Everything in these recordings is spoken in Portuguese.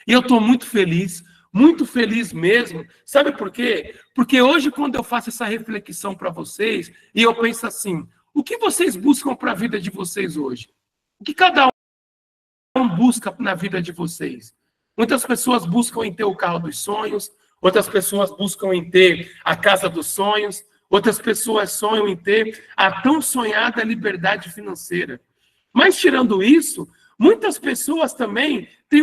E eu estou muito feliz mesmo. Sabe por quê? Porque hoje, quando eu faço essa reflexão para vocês, e eu penso assim, o que vocês buscam para a vida de vocês hoje? O que cada um busca na vida de vocês? Muitas pessoas buscam em ter o carro dos sonhos, outras pessoas buscam em ter a casa dos sonhos, outras pessoas sonham em ter a tão sonhada liberdade financeira. Mas, tirando isso, muitas pessoas também têm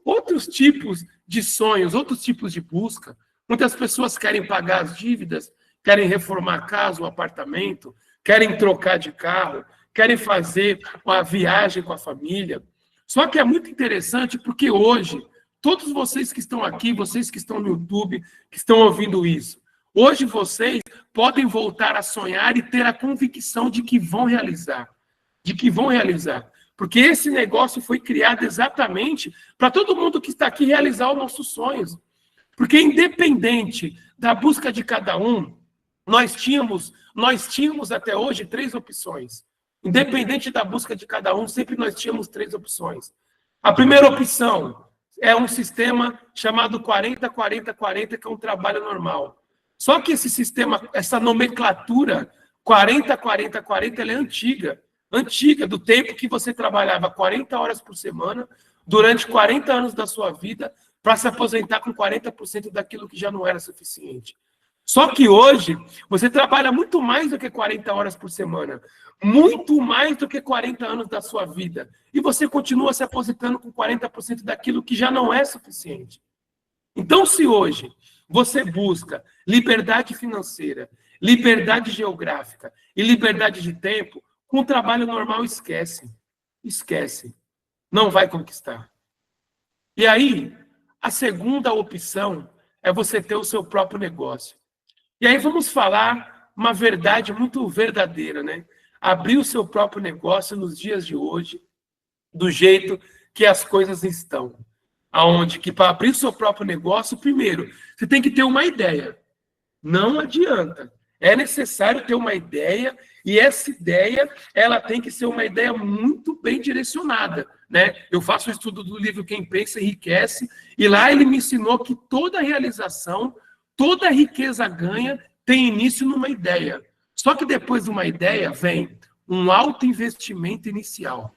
outros tipos de sonhos, outros tipos de busca. Muitas pessoas querem pagar as dívidas, querem reformar a casa, o apartamento, querem trocar de carro, querem fazer uma viagem com a família. Só que é muito interessante porque hoje, todos vocês que estão aqui, vocês que estão no YouTube, que estão ouvindo isso, hoje vocês podem voltar a sonhar e ter a convicção de que vão realizar. Porque esse negócio foi criado exatamente para todo mundo que está aqui realizar os nossos sonhos. Porque independente da busca de cada um, nós tínhamos até hoje 3 opções. Independente da busca de cada um, sempre nós tínhamos 3 opções. A primeira opção é um sistema chamado 40-40-40, que é um trabalho normal. Só que esse sistema, essa nomenclatura 40-40-40, ela é antiga, do tempo que você trabalhava 40 horas por semana, durante 40 anos da sua vida, para se aposentar com 40% daquilo que já não era suficiente. Só que hoje, você trabalha muito mais do que 40 horas por semana, muito mais do que 40 anos da sua vida, e você continua se aposentando com 40% daquilo que já não é suficiente. Então, se hoje você busca liberdade financeira, liberdade geográfica e liberdade de tempo, com o trabalho normal, esquece. Não vai conquistar. E aí, a segunda opção é você ter o seu próprio negócio. E aí vamos falar uma verdade muito verdadeira, né? Abrir o seu próprio negócio nos dias de hoje, do jeito que as coisas estão. Aonde que para abrir o seu próprio negócio, primeiro, você tem que ter uma ideia. Não adianta. É necessário ter uma ideia, e essa ideia, ela tem que ser uma ideia muito bem direcionada, né? Eu faço o estudo do livro Quem Pensa Enriquece, e lá ele me ensinou que toda realização, toda riqueza ganha tem início numa ideia. Só que depois de uma ideia vem um alto investimento inicial.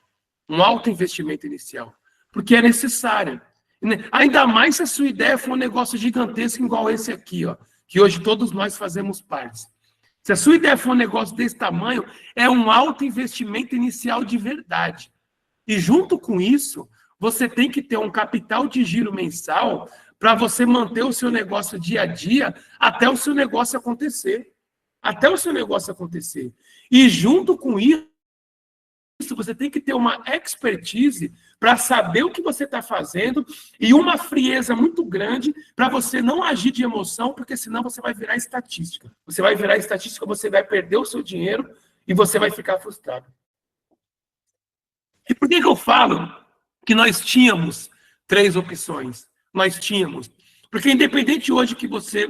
Porque é necessário. Ainda mais se a sua ideia for um negócio gigantesco igual esse aqui, ó, que hoje todos nós fazemos parte. Se a sua ideia for um negócio desse tamanho, é um alto investimento inicial de verdade. E junto com isso, você tem que ter um capital de giro mensal para você manter o seu negócio dia a dia até o seu negócio acontecer. E junto com isso, você tem que ter uma expertise para saber o que você está fazendo e uma frieza muito grande para você não agir de emoção, porque senão você vai virar estatística. Você vai perder o seu dinheiro e você vai ficar frustrado. E por que eu falo que nós tínhamos 3 opções? Porque independente hoje que você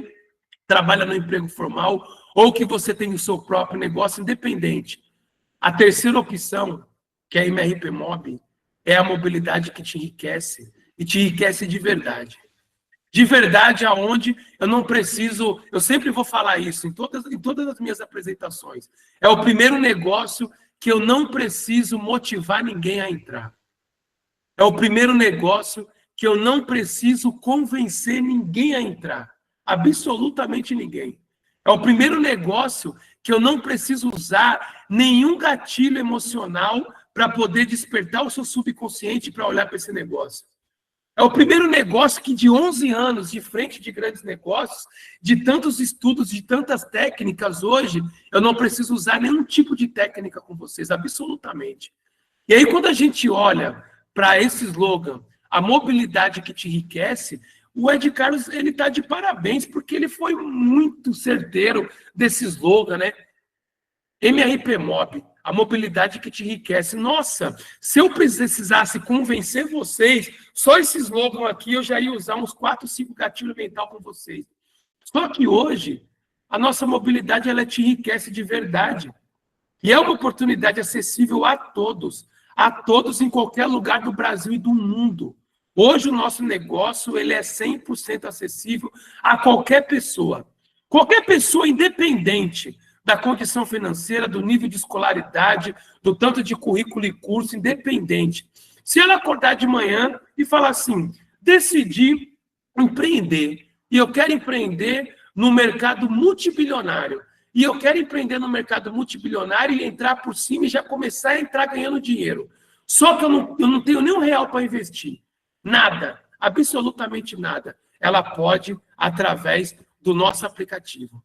trabalha no emprego formal ou que você tem o seu próprio negócio independente, a terceira opção, que é a MRP Mob, é a mobilidade que te enriquece, e te enriquece de verdade. De verdade, aonde eu não preciso, eu sempre vou falar isso em todas as minhas apresentações. É o primeiro negócio que eu não preciso motivar ninguém a entrar. É o primeiro negócio que eu não preciso convencer ninguém a entrar. Absolutamente ninguém. É o primeiro negócio que eu não preciso usar nenhum gatilho emocional para poder despertar o seu subconsciente para olhar para esse negócio. É o primeiro negócio que de 11 anos, de frente de grandes negócios, de tantos estudos, de tantas técnicas, hoje, eu não preciso usar nenhum tipo de técnica com vocês, absolutamente. E aí, quando a gente olha para esse slogan, a mobilidade que te enriquece, o Ed Carlos, ele está de parabéns, porque ele foi muito certeiro desse slogan, né? MRP Mob, a mobilidade que te enriquece. Nossa, se eu precisasse convencer vocês, só esse slogan aqui eu já ia usar uns 4, 5 gatilhos mental com vocês. Só que hoje, a nossa mobilidade, ela te enriquece de verdade. E é uma oportunidade acessível a todos em qualquer lugar do Brasil e do mundo. Hoje o nosso negócio ele é 100% acessível a qualquer pessoa. Qualquer pessoa independente da condição financeira, do nível de escolaridade, do tanto de currículo e curso, independente. Se ela acordar de manhã e falar assim, decidi empreender, e eu quero empreender no mercado multibilionário, e eu quero empreender no mercado multibilionário e entrar por cima e já começar a entrar ganhando dinheiro. Só que eu não tenho nem R$1 para investir. Nada, absolutamente nada. Ela pode através do nosso aplicativo.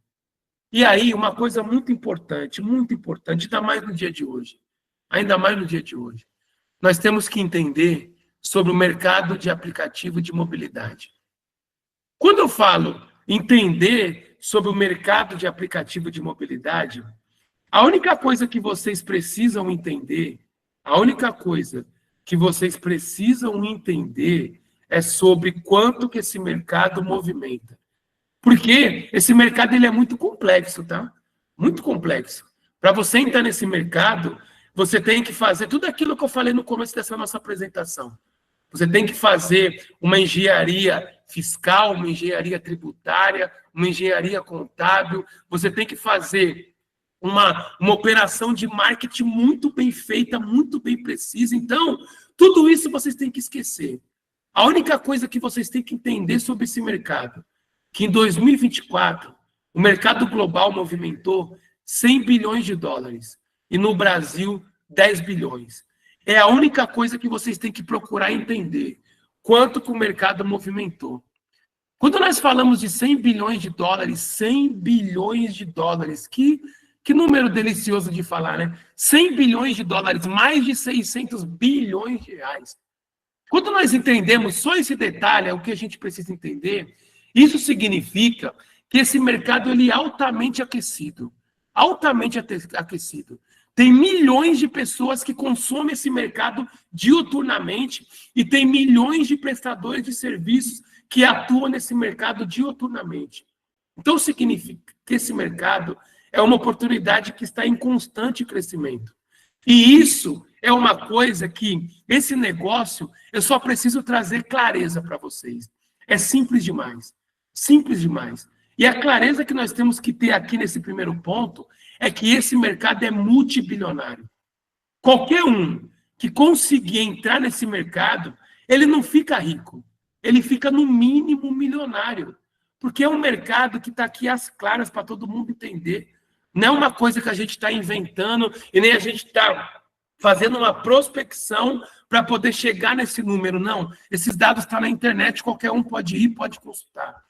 E aí, uma coisa muito importante, ainda mais no dia de hoje. Ainda mais no dia de hoje. Nós temos que entender sobre o mercado de aplicativo de mobilidade. Quando eu falo entender sobre o mercado de aplicativo de mobilidade, a única coisa que vocês precisam entender, é sobre quanto que esse mercado movimenta. Porque esse mercado ele é muito complexo, tá? Muito complexo. Para você entrar nesse mercado, você tem que fazer tudo aquilo que eu falei no começo dessa nossa apresentação. Você tem que fazer uma engenharia fiscal, uma engenharia tributária, uma engenharia contábil. Você tem que fazer uma operação de marketing muito bem feita, muito bem precisa. Então, tudo isso vocês têm que esquecer. A única coisa que vocês têm que entender sobre esse mercado, que em 2024, o mercado global movimentou 100 bilhões de dólares e no Brasil, 10 bilhões. É a única coisa que vocês têm que procurar entender, quanto que o mercado movimentou. Quando nós falamos de 100 bilhões de dólares, 100 bilhões de dólares, que número delicioso de falar, né? 100 bilhões de dólares, mais de 600 bilhões de reais. Quando nós entendemos só esse detalhe, é o que a gente precisa entender, isso significa que esse mercado ele é altamente aquecido. Altamente aquecido. Tem milhões de pessoas que consomem esse mercado diuturnamente e tem milhões de prestadores de serviços que atuam nesse mercado diuturnamente. Então, significa que esse mercado é uma oportunidade que está em constante crescimento. E isso é uma coisa que, esse negócio, eu só preciso trazer clareza para vocês. É simples demais. Simples demais. E a clareza que nós temos que ter aqui nesse primeiro ponto é que esse mercado é multibilionário. Qualquer um que conseguir entrar nesse mercado, ele não fica rico. Ele fica, no mínimo, milionário. Porque é um mercado que está aqui às claras para todo mundo entender. Não é uma coisa que a gente está inventando e nem a gente está fazendo uma prospecção para poder chegar nesse número. Não, esses dados estão na internet, qualquer um pode ir, pode consultar.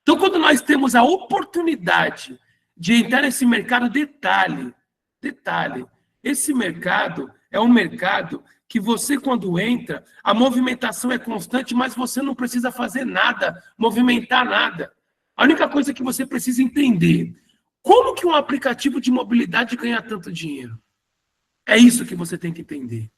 Então, quando nós temos a oportunidade de entrar nesse mercado, detalhe, esse mercado é um mercado que você, quando entra, a movimentação é constante, mas você não precisa fazer nada, movimentar nada. A única coisa que você precisa entender, como que um aplicativo de mobilidade ganha tanto dinheiro? É isso que você tem que entender.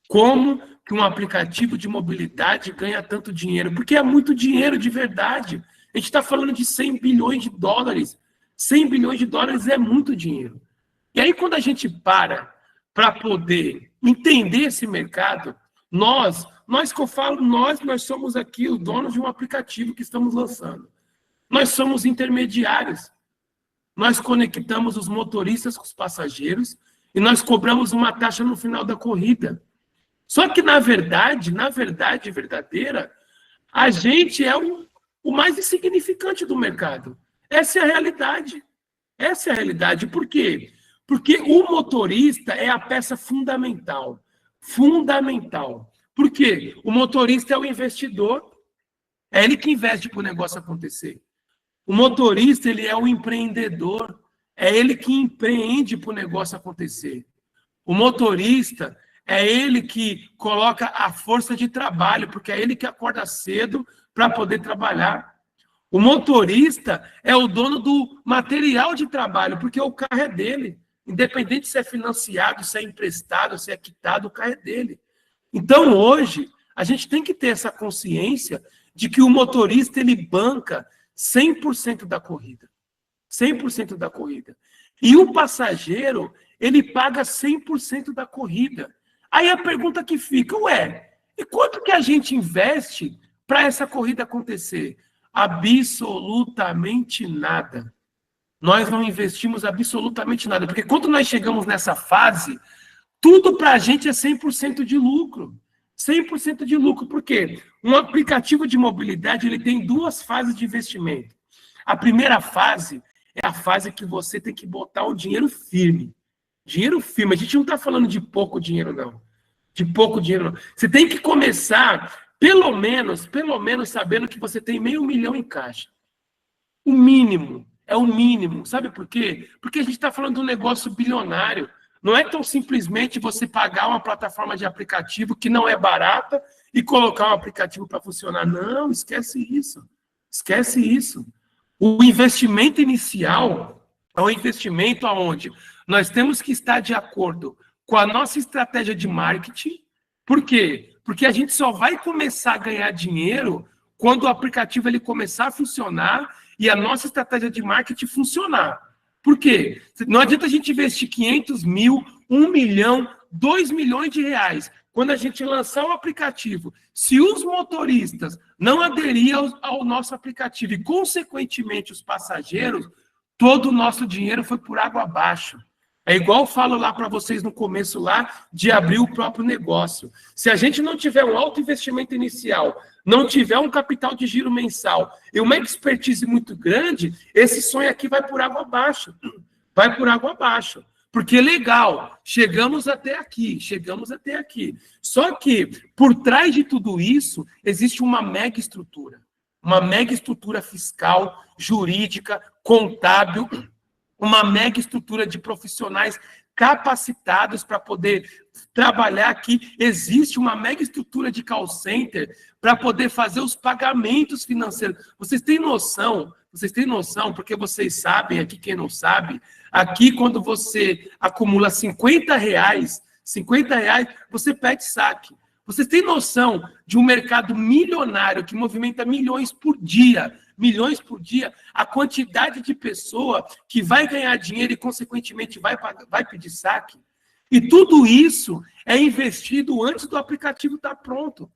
Como que um aplicativo de mobilidade ganha tanto dinheiro? Porque é muito dinheiro de verdade. A gente está falando de 100 bilhões de dólares. 100 bilhões de dólares é muito dinheiro. E aí, quando a gente para poder entender esse mercado, nós que eu falo, nós somos aqui os donos de um aplicativo que estamos lançando. Nós somos intermediários. Nós conectamos os motoristas com os passageiros e nós cobramos uma taxa no final da corrida. Só que, na verdade verdadeira, a gente é o mais insignificante do mercado. Essa é a realidade. Essa é a realidade. Por quê? Porque o motorista é a peça fundamental. Fundamental. Por quê? O motorista é o investidor. É ele que investe para o negócio acontecer. O motorista, ele é o empreendedor. É ele que empreende para o negócio acontecer. O motorista é ele que coloca a força de trabalho, porque é ele que acorda cedo para poder trabalhar. O motorista é o dono do material de trabalho, porque o carro é dele. Independente se é financiado, se é emprestado, se é quitado, o carro é dele. Então, hoje, a gente tem que ter essa consciência de que o motorista, ele banca 100% da corrida. 100% da corrida. E o passageiro, ele paga 100% da corrida. Aí a pergunta que fica, E quanto que a gente investe para essa corrida acontecer? Absolutamente nada. Nós não investimos absolutamente nada, porque quando nós chegamos nessa fase, tudo para a gente é 100% de lucro. 100% de lucro. Por quê? Um aplicativo de mobilidade ele tem duas fases de investimento. A primeira fase é a fase que você tem que botar o dinheiro firme. Dinheiro firme. A gente não está falando de pouco dinheiro, não. De pouco dinheiro, não. Você tem que começar, pelo menos, sabendo que você tem R$500 mil em caixa. O mínimo. É o mínimo. Sabe por quê? Porque a gente está falando de um negócio bilionário. Não é tão simplesmente você pagar uma plataforma de aplicativo que não é barata e colocar um aplicativo para funcionar. Não, esquece isso. Esquece isso. O investimento inicial é um investimento onde nós temos que estar de acordo com a nossa estratégia de marketing. Por quê? Porque a gente só vai começar a ganhar dinheiro quando o aplicativo ele começar a funcionar e a nossa estratégia de marketing funcionar. Por quê? Não adianta a gente investir 500 mil, 1 milhão, 2 milhões de reais. Quando a gente lançar o aplicativo, se os motoristas não aderirem ao nosso aplicativo e, consequentemente, os passageiros, todo o nosso dinheiro foi por água abaixo. É igual eu falo lá para vocês no começo lá, de abrir o próprio negócio. Se a gente não tiver um alto investimento inicial, não tiver um capital de giro mensal e uma expertise muito grande, esse sonho aqui vai por água abaixo. Vai por água abaixo. Porque legal, chegamos até aqui. Só que, por trás de tudo isso, existe uma mega estrutura fiscal, jurídica, contábil, uma mega estrutura de profissionais capacitados para poder trabalhar aqui. Existe uma mega estrutura de call center para poder fazer os pagamentos financeiros. Vocês têm noção, porque vocês sabem, aqui quem não sabe, aqui quando você acumula R$50, você pede saque. Vocês têm noção de um mercado milionário que movimenta milhões por dia, a quantidade de pessoa que vai ganhar dinheiro e, consequentemente, vai pedir saque? E tudo isso é investido antes do aplicativo estar pronto.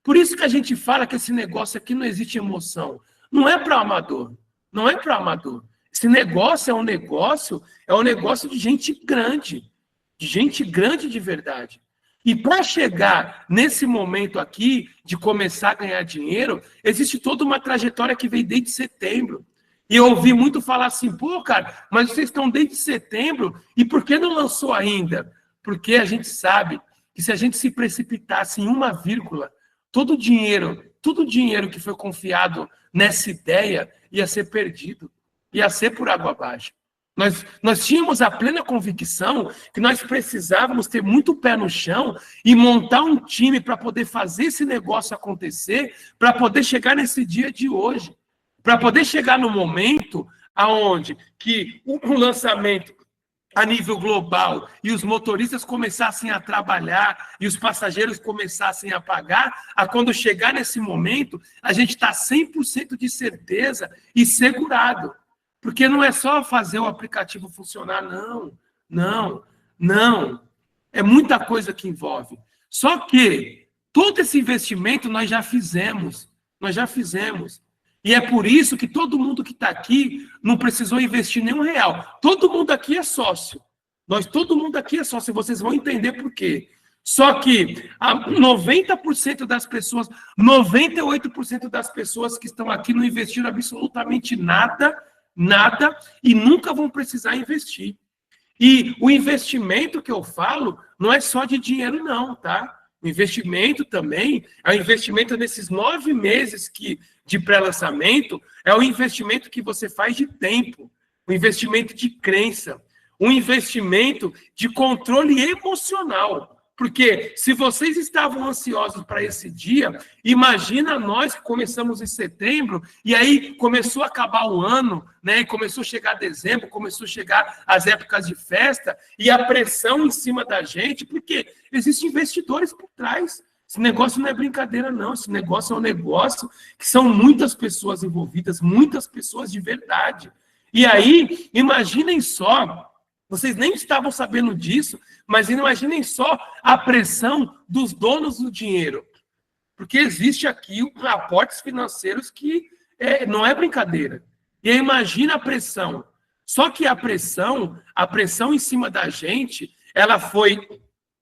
Por isso que a gente fala que esse negócio aqui não existe emoção. Não é para amador. Esse negócio é um negócio de gente grande de verdade. E para chegar nesse momento aqui, de começar a ganhar dinheiro, existe toda uma trajetória que veio desde setembro. E eu ouvi muito falar assim, pô, cara, mas vocês estão desde setembro, e por que não lançou ainda? Porque a gente sabe que se a gente se precipitasse em uma vírgula, todo o dinheiro que foi confiado nessa ideia ia ser perdido, ia ser por água abaixo. Nós tínhamos a plena convicção que nós precisávamos ter muito pé no chão e montar um time para poder fazer esse negócio acontecer, para poder chegar nesse dia de hoje, para poder chegar no momento aonde que o lançamento a nível global e os motoristas começassem a trabalhar e os passageiros começassem a pagar, a quando chegar nesse momento, a gente está 100% de certeza e segurado. Porque não é só fazer o aplicativo funcionar, não. É muita coisa que envolve. Só que todo esse investimento nós já fizemos. E é por isso que todo mundo que está aqui não precisou investir nenhum real. Todo mundo aqui é sócio. Todo mundo aqui é sócio, e vocês vão entender por quê. Só que 90% das pessoas, 98% das pessoas que estão aqui não investiram absolutamente nada, e nunca vão precisar investir. E o investimento que eu falo não é só de dinheiro, não, tá? O investimento também é o investimento nesses 9 meses de pré-lançamento, é o investimento que você faz de tempo, o investimento de crença, um investimento de controle emocional. Porque se vocês estavam ansiosos para esse dia, imagina nós que começamos em setembro, e aí começou a acabar o ano, né? E começou a chegar dezembro, começou a chegar as épocas de festa, e a pressão em cima da gente, porque existem investidores por trás. Esse negócio não é brincadeira, não. Esse negócio é um negócio que são muitas pessoas envolvidas, muitas pessoas de verdade. E aí, imaginem só, vocês nem estavam sabendo disso, mas imaginem só a pressão dos donos do dinheiro. porque existe aqui aportes financeiros que não é brincadeira. E aí, imagina a pressão. Só que a pressão em cima da gente, ela foi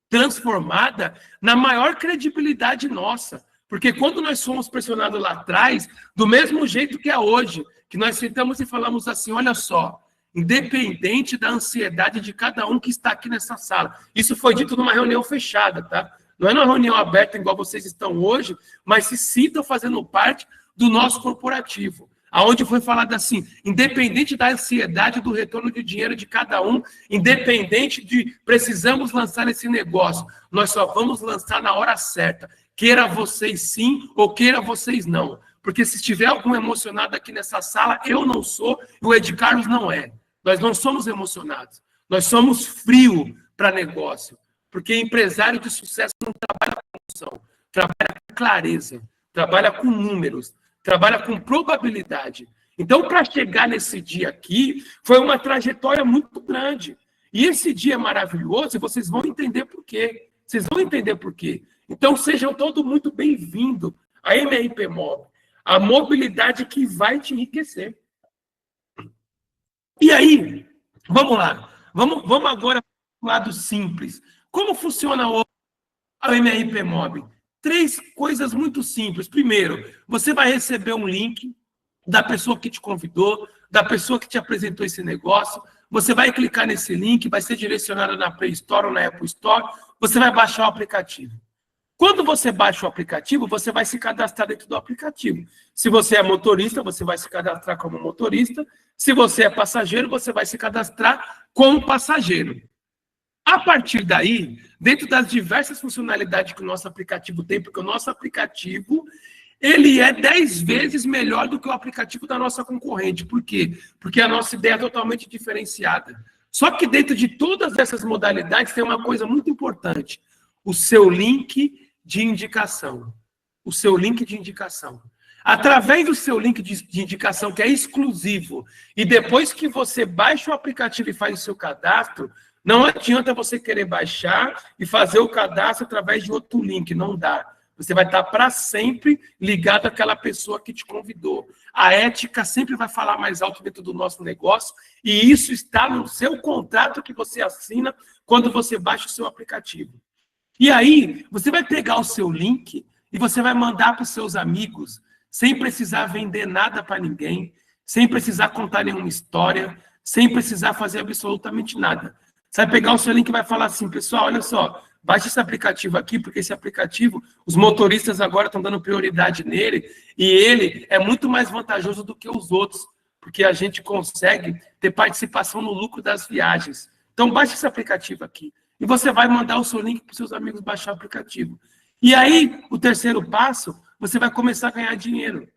transformada na maior credibilidade nossa. Porque quando nós fomos pressionados lá atrás, do mesmo jeito que é hoje, que nós sentamos e falamos assim, olha só, independente da ansiedade de cada um que está aqui nessa sala. Isso foi dito numa reunião fechada, tá? Não é numa reunião aberta igual vocês estão hoje, mas se sintam fazendo parte do nosso corporativo. Aonde foi falado assim, independente da ansiedade do retorno de dinheiro de cada um, independente de precisamos lançar esse negócio, nós só vamos lançar na hora certa. Queira vocês sim ou queira vocês não. Porque se tiver algum emocionado aqui nessa sala, eu não sou e o Ed Carlos não é. Nós não somos emocionados. Nós somos frio para negócio. Porque empresário de sucesso não trabalha com emoção, trabalha com clareza, trabalha com números, trabalha com probabilidade. Então, para chegar nesse dia aqui, foi uma trajetória muito grande. E esse dia é maravilhoso e vocês vão entender por quê. Vocês vão entender por quê. Então, sejam todos muito bem-vindos à MRP Mob, a mobilidade que vai te enriquecer. E aí, vamos lá. Vamos agora para o lado simples. Como funciona a MRP Mob? 3 coisas muito simples. Primeiro, você vai receber um link da pessoa que te convidou, da pessoa que te apresentou esse negócio. Você vai clicar nesse link, vai ser direcionado na Play Store ou na Apple Store. Você vai baixar o aplicativo. Quando você baixa o aplicativo, você vai se cadastrar dentro do aplicativo. Se você é motorista, você vai se cadastrar como motorista. Se você é passageiro, você vai se cadastrar como passageiro. A partir daí, dentro das diversas funcionalidades que o nosso aplicativo tem, porque o nosso aplicativo, ele é 10 vezes melhor do que o aplicativo da nossa concorrente. Por quê? Porque a nossa ideia é totalmente diferenciada. Só que dentro de todas essas modalidades tem uma coisa muito importante. O seu link de indicação. O seu link de indicação. Através do seu link de indicação, que é exclusivo, e depois que você baixa o aplicativo e faz o seu cadastro, não adianta você querer baixar e fazer o cadastro através de outro link, não dá. Você vai estar para sempre ligado àquela pessoa que te convidou. A ética sempre vai falar mais alto dentro do nosso negócio, e isso está no seu contrato que você assina quando você baixa o seu aplicativo. E aí, você vai pegar o seu link e você vai mandar para os seus amigos, sem precisar vender nada para ninguém, sem precisar contar nenhuma história, sem precisar fazer absolutamente nada. Você vai pegar o seu link e vai falar assim, pessoal, olha só, baixa esse aplicativo aqui, porque esse aplicativo, os motoristas agora estão dando prioridade nele, e ele é muito mais vantajoso do que os outros, porque a gente consegue ter participação no lucro das viagens. Então, baixa esse aplicativo aqui. E você vai mandar o seu link para os seus amigos baixar o aplicativo. E aí, o terceiro passo, você vai começar a ganhar dinheiro.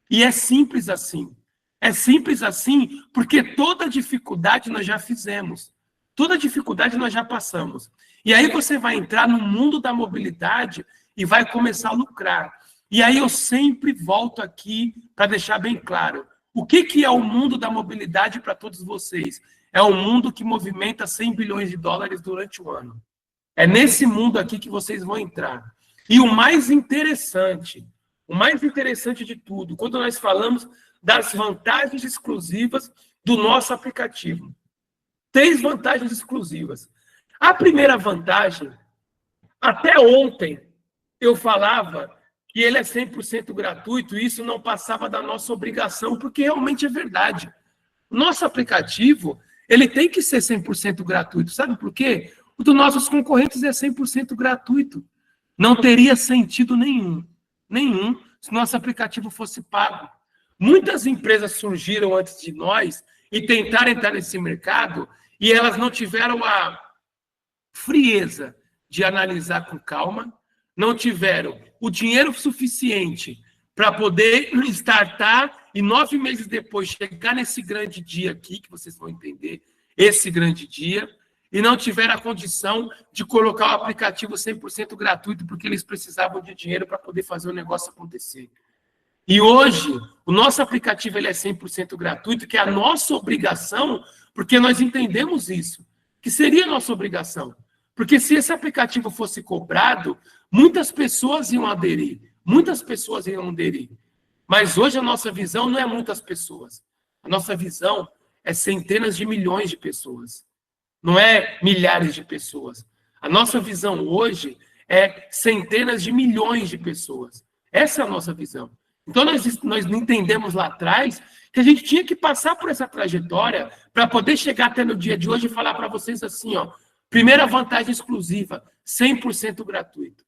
E é simples assim. É simples assim porque toda dificuldade nós já fizemos. Toda dificuldade nós já passamos. E aí você vai entrar no mundo da mobilidade e vai começar a lucrar. E aí eu sempre volto aqui para deixar bem claro. O que é o mundo da mobilidade para todos vocês? É um mundo que movimenta 100 bilhões de dólares durante o ano. É nesse mundo aqui que vocês vão entrar. E o mais interessante de tudo, quando nós falamos das vantagens exclusivas do nosso aplicativo. 3 vantagens exclusivas. A primeira vantagem, até ontem, eu falava que ele é 100% gratuito e isso não passava da nossa obrigação, porque realmente é verdade. Nosso aplicativo, ele tem que ser 100% gratuito. Sabe por quê? O dos nossos concorrentes é 100% gratuito. Não teria sentido nenhum se nosso aplicativo fosse pago. Muitas empresas surgiram antes de nós e tentaram entrar nesse mercado e elas não tiveram a frieza de analisar com calma, não tiveram o dinheiro suficiente para poder startar e 9 meses depois chegar nesse grande dia aqui, que vocês vão entender, esse grande dia, e não tiveram a condição de colocar o aplicativo 100% gratuito, porque eles precisavam de dinheiro para poder fazer o negócio acontecer. E hoje, o nosso aplicativo ele é 100% gratuito, que é a nossa obrigação, porque nós entendemos isso, que seria a nossa obrigação. Porque se esse aplicativo fosse cobrado, muitas pessoas iam aderir, muitas pessoas iriam aderir. Mas hoje a nossa visão não é muitas pessoas. A nossa visão é centenas de milhões de pessoas. Não é milhares de pessoas. A nossa visão hoje é centenas de milhões de pessoas. Essa é a nossa visão. Então, nós entendemos lá atrás que a gente tinha que passar por essa trajetória para poder chegar até no dia de hoje e falar para vocês assim, ó, primeira vantagem exclusiva, 100% gratuito.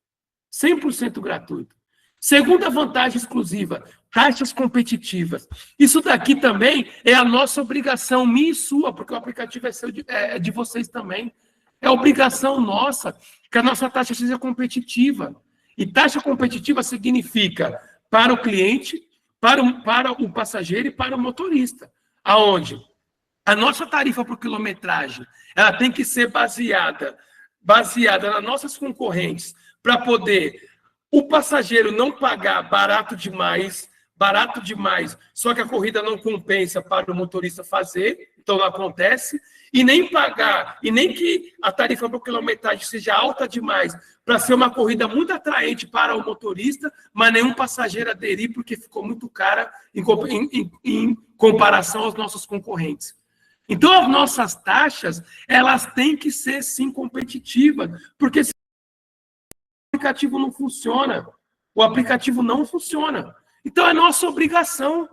100% gratuito. Segunda vantagem exclusiva, taxas competitivas. Isso daqui também é a nossa obrigação, minha e sua, porque o aplicativo é de vocês também. É obrigação nossa que a nossa taxa seja competitiva. E taxa competitiva significa para o cliente, para o passageiro e para o motorista. Aonde? A nossa tarifa por quilometragem, ela tem que ser baseada nas nossas concorrentes, para poder o passageiro não pagar barato demais, só que a corrida não compensa para o motorista fazer, então não acontece, e nem pagar, e nem que a tarifa por quilometragem seja alta demais, para ser uma corrida muito atraente para o motorista, mas nenhum passageiro aderir, porque ficou muito cara em comparação aos nossos concorrentes. Então, as nossas taxas, elas têm que ser, sim, competitivas, porque se o aplicativo não funciona, o aplicativo não funciona. Então, é nossa obrigação.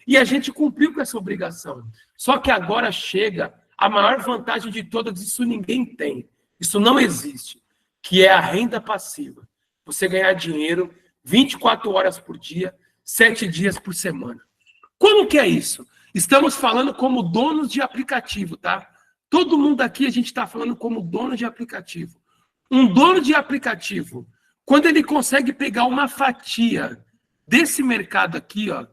E a gente cumpriu com essa obrigação. Só que agora chega a maior vantagem de todas, isso ninguém tem. Isso não existe, que é a renda passiva. Você ganhar dinheiro 24 horas por dia, 7 dias por semana. Como que é isso? Estamos falando como donos de aplicativo, tá? Todo mundo aqui, a gente está falando como dono de aplicativo. Um dono de aplicativo, quando ele consegue pegar uma fatia desse mercado aqui, ó,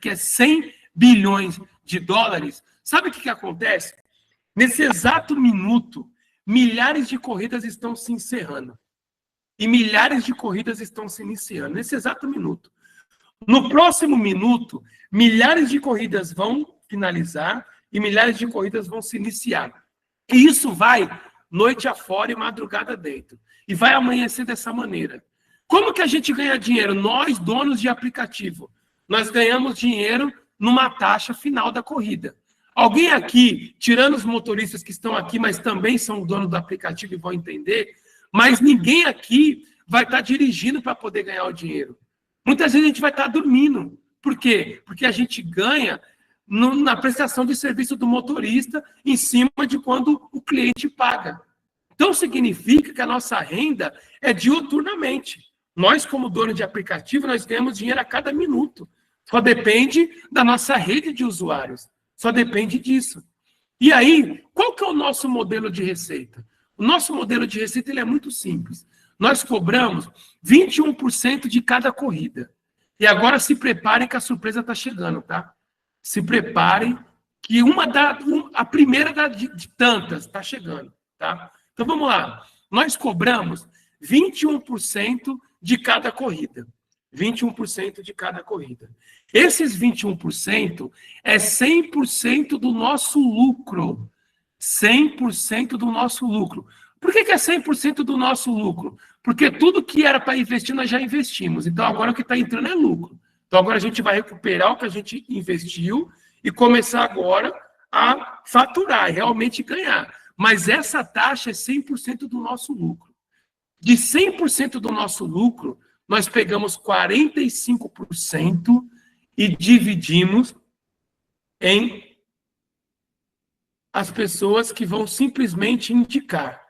que é 100 bilhões de dólares, sabe o que acontece? Nesse exato minuto, milhares de corridas estão se encerrando. E milhares de corridas estão se iniciando, nesse exato minuto. No próximo minuto, milhares de corridas vão finalizar e milhares de corridas vão se iniciar. E isso vai noite afora e madrugada dentro. E vai amanhecer dessa maneira. Como que a gente ganha dinheiro? Nós, donos de aplicativo, nós ganhamos dinheiro numa taxa final da corrida. Alguém aqui, tirando os motoristas que estão aqui, mas também são donos do aplicativo e vão entender, mas ninguém aqui vai estar dirigindo para poder ganhar o dinheiro. Muitas vezes a gente vai estar dormindo. Por quê? Porque a gente ganha na prestação de serviço do motorista em cima de quando o cliente paga. Então, significa que a nossa renda é diuturnamente. Nós, como dono de aplicativo, nós ganhamos dinheiro a cada minuto. Só depende da nossa rede de usuários. Só depende disso. E aí, qual que é o nosso modelo de receita? O nosso modelo de receita ele é muito simples. Nós cobramos 21% de cada corrida. E agora se preparem que a surpresa está chegando, tá? Se preparem que a primeira de tantas está chegando, tá? Então vamos lá. Nós cobramos 21% de cada corrida. 21% de cada corrida. Esses 21% é 100% do nosso lucro. 100% do nosso lucro. Por que é 100% do nosso lucro? Porque tudo que era para investir, nós já investimos. Então, agora o que está entrando é lucro. Então, agora a gente vai recuperar o que a gente investiu e começar agora a faturar, realmente ganhar. Mas essa taxa é 100% do nosso lucro. De 100% do nosso lucro, nós pegamos 45% e dividimos em as pessoas que vão simplesmente indicar.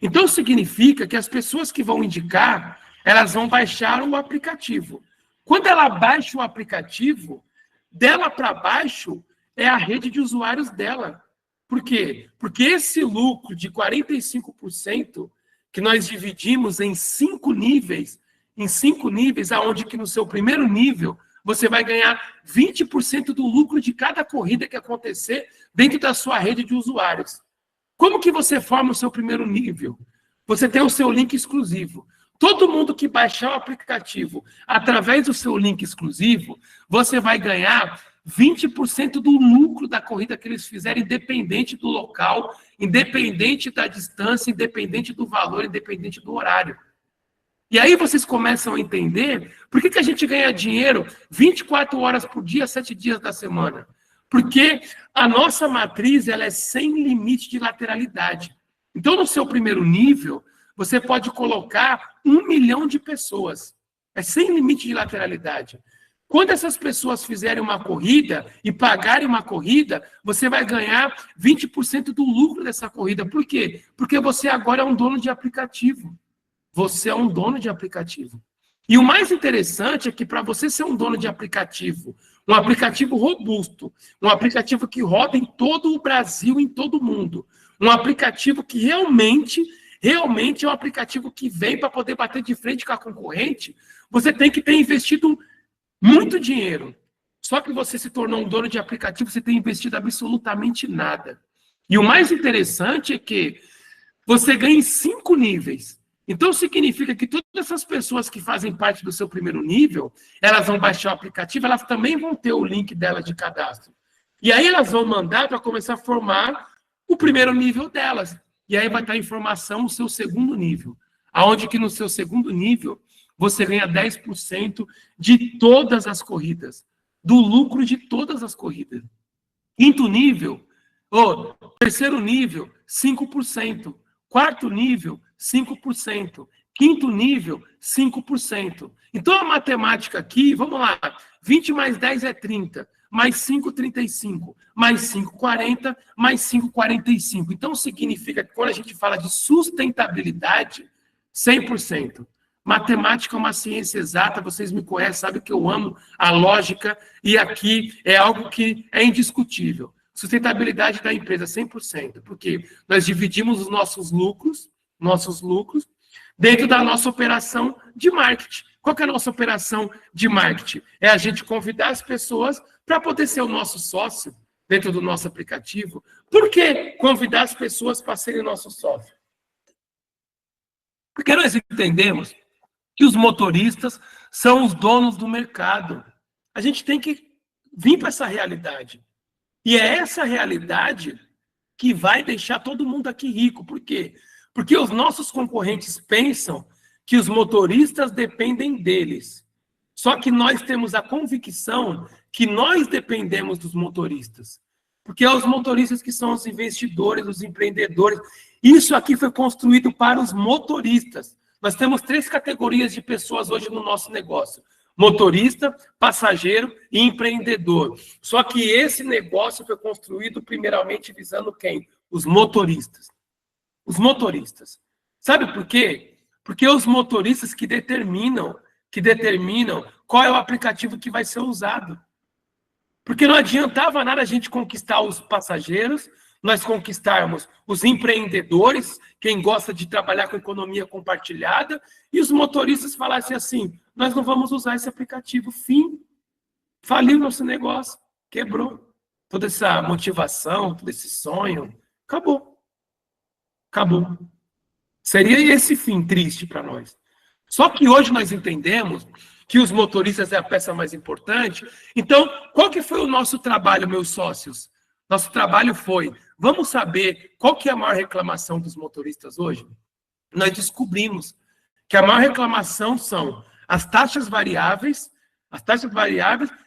Então, significa que as pessoas que vão indicar, elas vão baixar o aplicativo. Quando ela baixa o aplicativo, dela para baixo é a rede de usuários dela. Por quê? Porque esse lucro de 45% que nós dividimos em 5 níveis, aonde que no seu primeiro nível você vai ganhar 20% do lucro de cada corrida que acontecer dentro da sua rede de usuários. Como que você forma o seu primeiro nível? Você tem o seu link exclusivo. Todo mundo que baixar o aplicativo através do seu link exclusivo, você vai ganhar 20% do lucro da corrida que eles fizerem, independente do local, independente da distância, independente do valor, independente do horário. E aí vocês começam a entender por que a gente ganha dinheiro 24 horas por dia, 7 dias da semana. Porque a nossa matriz ela é sem limite de lateralidade. Então, no seu primeiro nível, você pode colocar 1 milhão de pessoas. É sem limite de lateralidade. Quando essas pessoas fizerem uma corrida e pagarem uma corrida, você vai ganhar 20% do lucro dessa corrida. Por quê? Porque você agora é um dono de aplicativo. Você é um dono de aplicativo. E o mais interessante é que para você ser um dono de aplicativo, um aplicativo robusto, um aplicativo que roda em todo o Brasil, em todo o mundo, um aplicativo que realmente é um aplicativo que vem para poder bater de frente com a concorrente, você tem que ter investido muito dinheiro. Só que você se tornou um dono de aplicativo, você tem investido absolutamente nada. E o mais interessante é que você ganha em 5 níveis. Então, significa que todas essas pessoas que fazem parte do seu primeiro nível, elas vão baixar o aplicativo, elas também vão ter o link dela de cadastro. E aí elas vão mandar para começar a formar o primeiro nível delas. E aí vai estar a informação no seu segundo nível. Aonde que no seu segundo nível, você ganha 10% de todas as corridas. Do lucro de todas as corridas. Quinto nível, terceiro nível, 5%. Quarto nível, 5%. Quinto nível, 5%. Então, a matemática aqui, vamos lá, 20 mais 10 é 30, mais 5, 35, mais 5, 40, mais 5, 45. Então, significa que quando a gente fala de sustentabilidade, 100%. Matemática é uma ciência exata, vocês me conhecem, sabem que eu amo a lógica, e aqui é algo que é indiscutível. Sustentabilidade da empresa, 100%, porque nós dividimos os nossos lucros, dentro da nossa operação de marketing. Qual que é a nossa operação de marketing? É a gente convidar as pessoas para poder ser o nosso sócio dentro do nosso aplicativo. Por que convidar as pessoas para serem nosso sócio? Porque nós entendemos que os motoristas são os donos do mercado. A gente tem que vir para essa realidade. E é essa realidade que vai deixar todo mundo aqui rico. Por quê? Porque os nossos concorrentes pensam que os motoristas dependem deles. Só que nós temos a convicção que nós dependemos dos motoristas. Porque é os motoristas que são os investidores, os empreendedores. Isso aqui foi construído para os motoristas. Nós temos 3 categorias de pessoas hoje no nosso negócio. Motorista, passageiro e empreendedor. Só que esse negócio foi construído primeiramente visando quem? Os motoristas. Os motoristas. Sabe por quê? Porque os motoristas que determinam qual é o aplicativo que vai ser usado. Porque não adiantava nada a gente conquistar os passageiros, nós conquistarmos os empreendedores, quem gosta de trabalhar com economia compartilhada, e os motoristas falassem assim, nós não vamos usar esse aplicativo, fim. Faliu nosso negócio, quebrou. Toda essa motivação, todo esse sonho, acabou. Acabou. Seria esse fim triste para nós. Só que hoje nós entendemos que os motoristas é a peça mais importante. Então, qual que foi o nosso trabalho, meus sócios? Nosso trabalho foi, vamos saber qual que é a maior reclamação dos motoristas hoje? Nós descobrimos que a maior reclamação são as taxas variáveis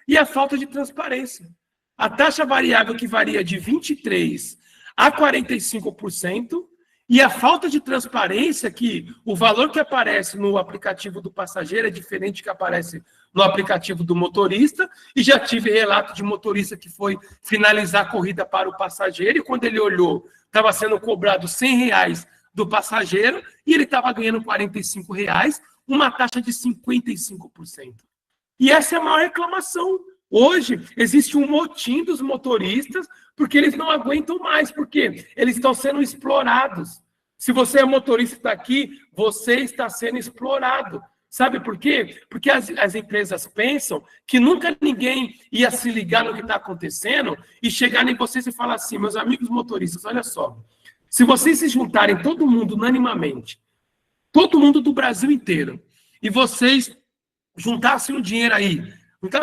e a falta de transparência. A taxa variável que varia de 23% a 45%, e a falta de transparência, que o valor que aparece no aplicativo do passageiro é diferente do que aparece no aplicativo do motorista, e já tive relato de motorista que foi finalizar a corrida para o passageiro, e quando ele olhou, estava sendo cobrado R$100 do passageiro, e ele estava ganhando R$45, uma taxa de 55%. E essa é a maior reclamação. Hoje, existe um motim dos motoristas, porque eles não aguentam mais, porque eles estão sendo explorados. Se você é motorista e está aqui, você está sendo explorado. Sabe por quê? Porque as empresas pensam que nunca ninguém ia se ligar no que está acontecendo e chegar em vocês e falar assim, meus amigos motoristas, olha só, se vocês se juntarem todo mundo unanimamente, todo mundo do Brasil inteiro, e vocês juntassem um dinheiro aí,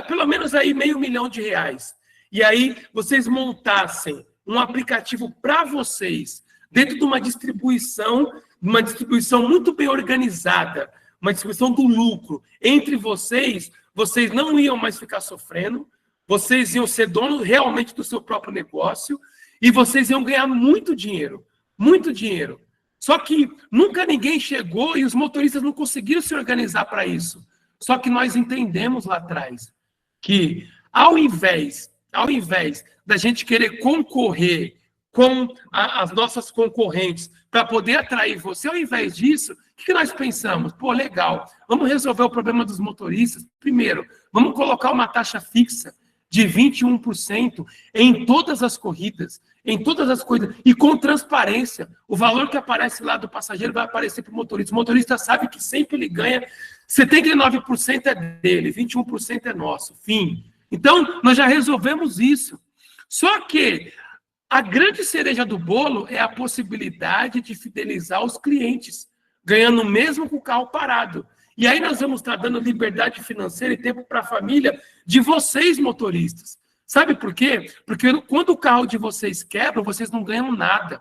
pelo menos aí R$500 mil, e aí vocês montassem um aplicativo para vocês, dentro de uma distribuição muito bem organizada, uma distribuição do lucro entre vocês, vocês não iam mais ficar sofrendo, vocês iam ser donos realmente do seu próprio negócio e vocês iam ganhar muito dinheiro, muito dinheiro. Só que nunca ninguém chegou e os motoristas não conseguiram se organizar para isso. Só que nós entendemos lá atrás que ao invés da gente querer concorrer com as nossas concorrentes para poder atrair você, ao invés disso, o que nós pensamos? Pô, legal, vamos resolver o problema dos motoristas. Primeiro, vamos colocar uma taxa fixa de 21% em todas as corridas, em todas as coisas, e com transparência. O valor que aparece lá do passageiro vai aparecer para o motorista. O motorista sabe que sempre ele ganha, 79% é dele, 21% é nosso. Fim. Então, nós já resolvemos isso. Só que a grande cereja do bolo é a possibilidade de fidelizar os clientes, ganhando mesmo com o carro parado. E aí nós vamos estar dando liberdade financeira e tempo para a família de vocês, motoristas. Sabe por quê? Porque quando o carro de vocês quebra, vocês não ganham nada.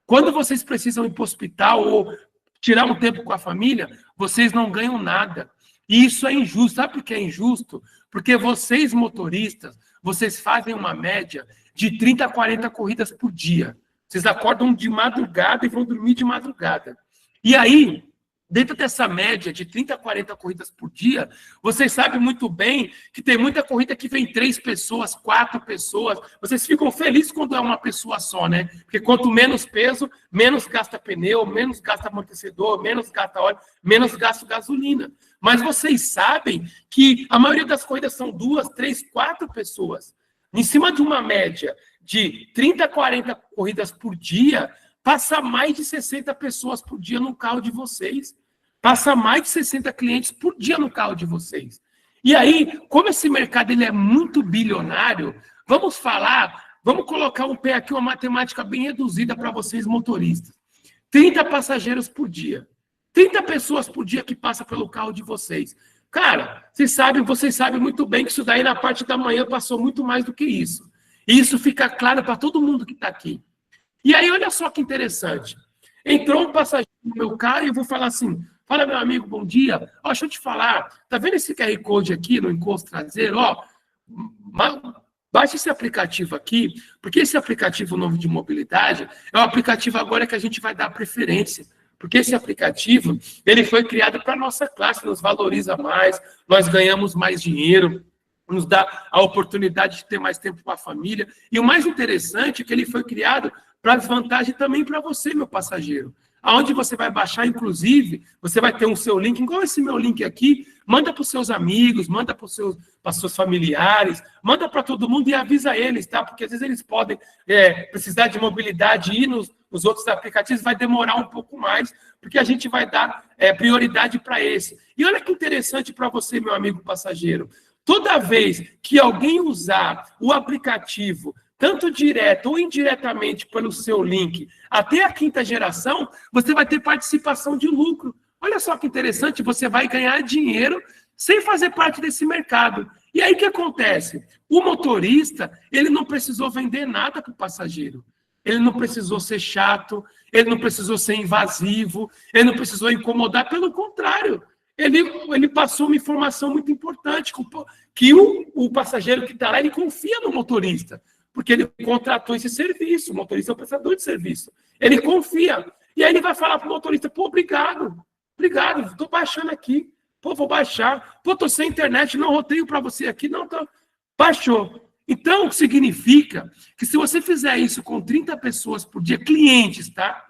Quando vocês precisam ir para o hospital ou tirar um tempo com a família, vocês não ganham nada. E isso é injusto. Sabe por que é injusto? Porque vocês, motoristas, vocês fazem uma média de 30 a 40 corridas por dia. Vocês acordam de madrugada e vão dormir de madrugada. E aí, dentro dessa média de 30 a 40 corridas por dia, vocês sabem muito bem que tem muita corrida que vem 3 pessoas, 4 pessoas. Vocês ficam felizes quando é uma pessoa só, né? Porque quanto menos peso, menos gasta pneu, menos gasta amortecedor, menos gasta óleo, menos gasta gasolina. Mas vocês sabem que a maioria das corridas são 2, 3, 4 pessoas. Em cima de uma média de 30 a 40 corridas por dia, passa mais de 60 pessoas por dia no carro de vocês. Passa mais de 60 clientes por dia no carro de vocês. E aí, como esse mercado ele é muito bilionário, vamos colocar um pé aqui, uma matemática bem reduzida para vocês motoristas. 30 passageiros por dia. 30 pessoas por dia que passa pelo carro de vocês. Cara, vocês sabem muito bem que isso daí na parte da manhã passou muito mais do que isso. E isso fica claro para todo mundo que está aqui. E aí, olha só que interessante. Entrou um passageiro no meu carro e eu vou falar assim, fala, meu amigo, bom dia. Ó, deixa eu te falar, tá vendo esse QR Code aqui no encosto traseiro? Ó, baixa esse aplicativo aqui, porque esse aplicativo novo de mobilidade é um aplicativo agora que a gente vai dar preferência. Porque esse aplicativo, ele foi criado para a nossa classe, nos valoriza mais, nós ganhamos mais dinheiro, nos dá a oportunidade de ter mais tempo com a família. E o mais interessante é que ele foi criado para desvantagem também para você, meu passageiro. Aonde você vai baixar, inclusive, você vai ter um seu link, igual esse meu link aqui, manda para os seus amigos, manda para os seus familiares, manda para todo mundo e avisa eles, tá? Porque às vezes eles podem precisar de mobilidade e ir nos outros aplicativos vai demorar um pouco mais, porque a gente vai dar prioridade para esse. E olha que interessante para você, meu amigo passageiro. Toda vez que alguém usar o aplicativo, tanto direto ou indiretamente pelo seu link, até a 5ª geração, você vai ter participação de lucro. Olha só que interessante, você vai ganhar dinheiro sem fazer parte desse mercado. E aí o que acontece? O motorista, ele não precisou vender nada para o passageiro. Ele não precisou ser chato, ele não precisou ser invasivo, ele não precisou incomodar, pelo contrário. Ele passou uma informação muito importante, que o passageiro que está lá, ele confia no motorista, porque ele contratou esse serviço, o motorista é um prestador de serviço. Ele confia. E aí ele vai falar para o motorista, pô, obrigado, estou baixando aqui, pô, vou baixar, pô, estou sem internet, não roteio para você aqui, não, baixou. Então, significa que se você fizer isso com 30 pessoas por dia, clientes, tá?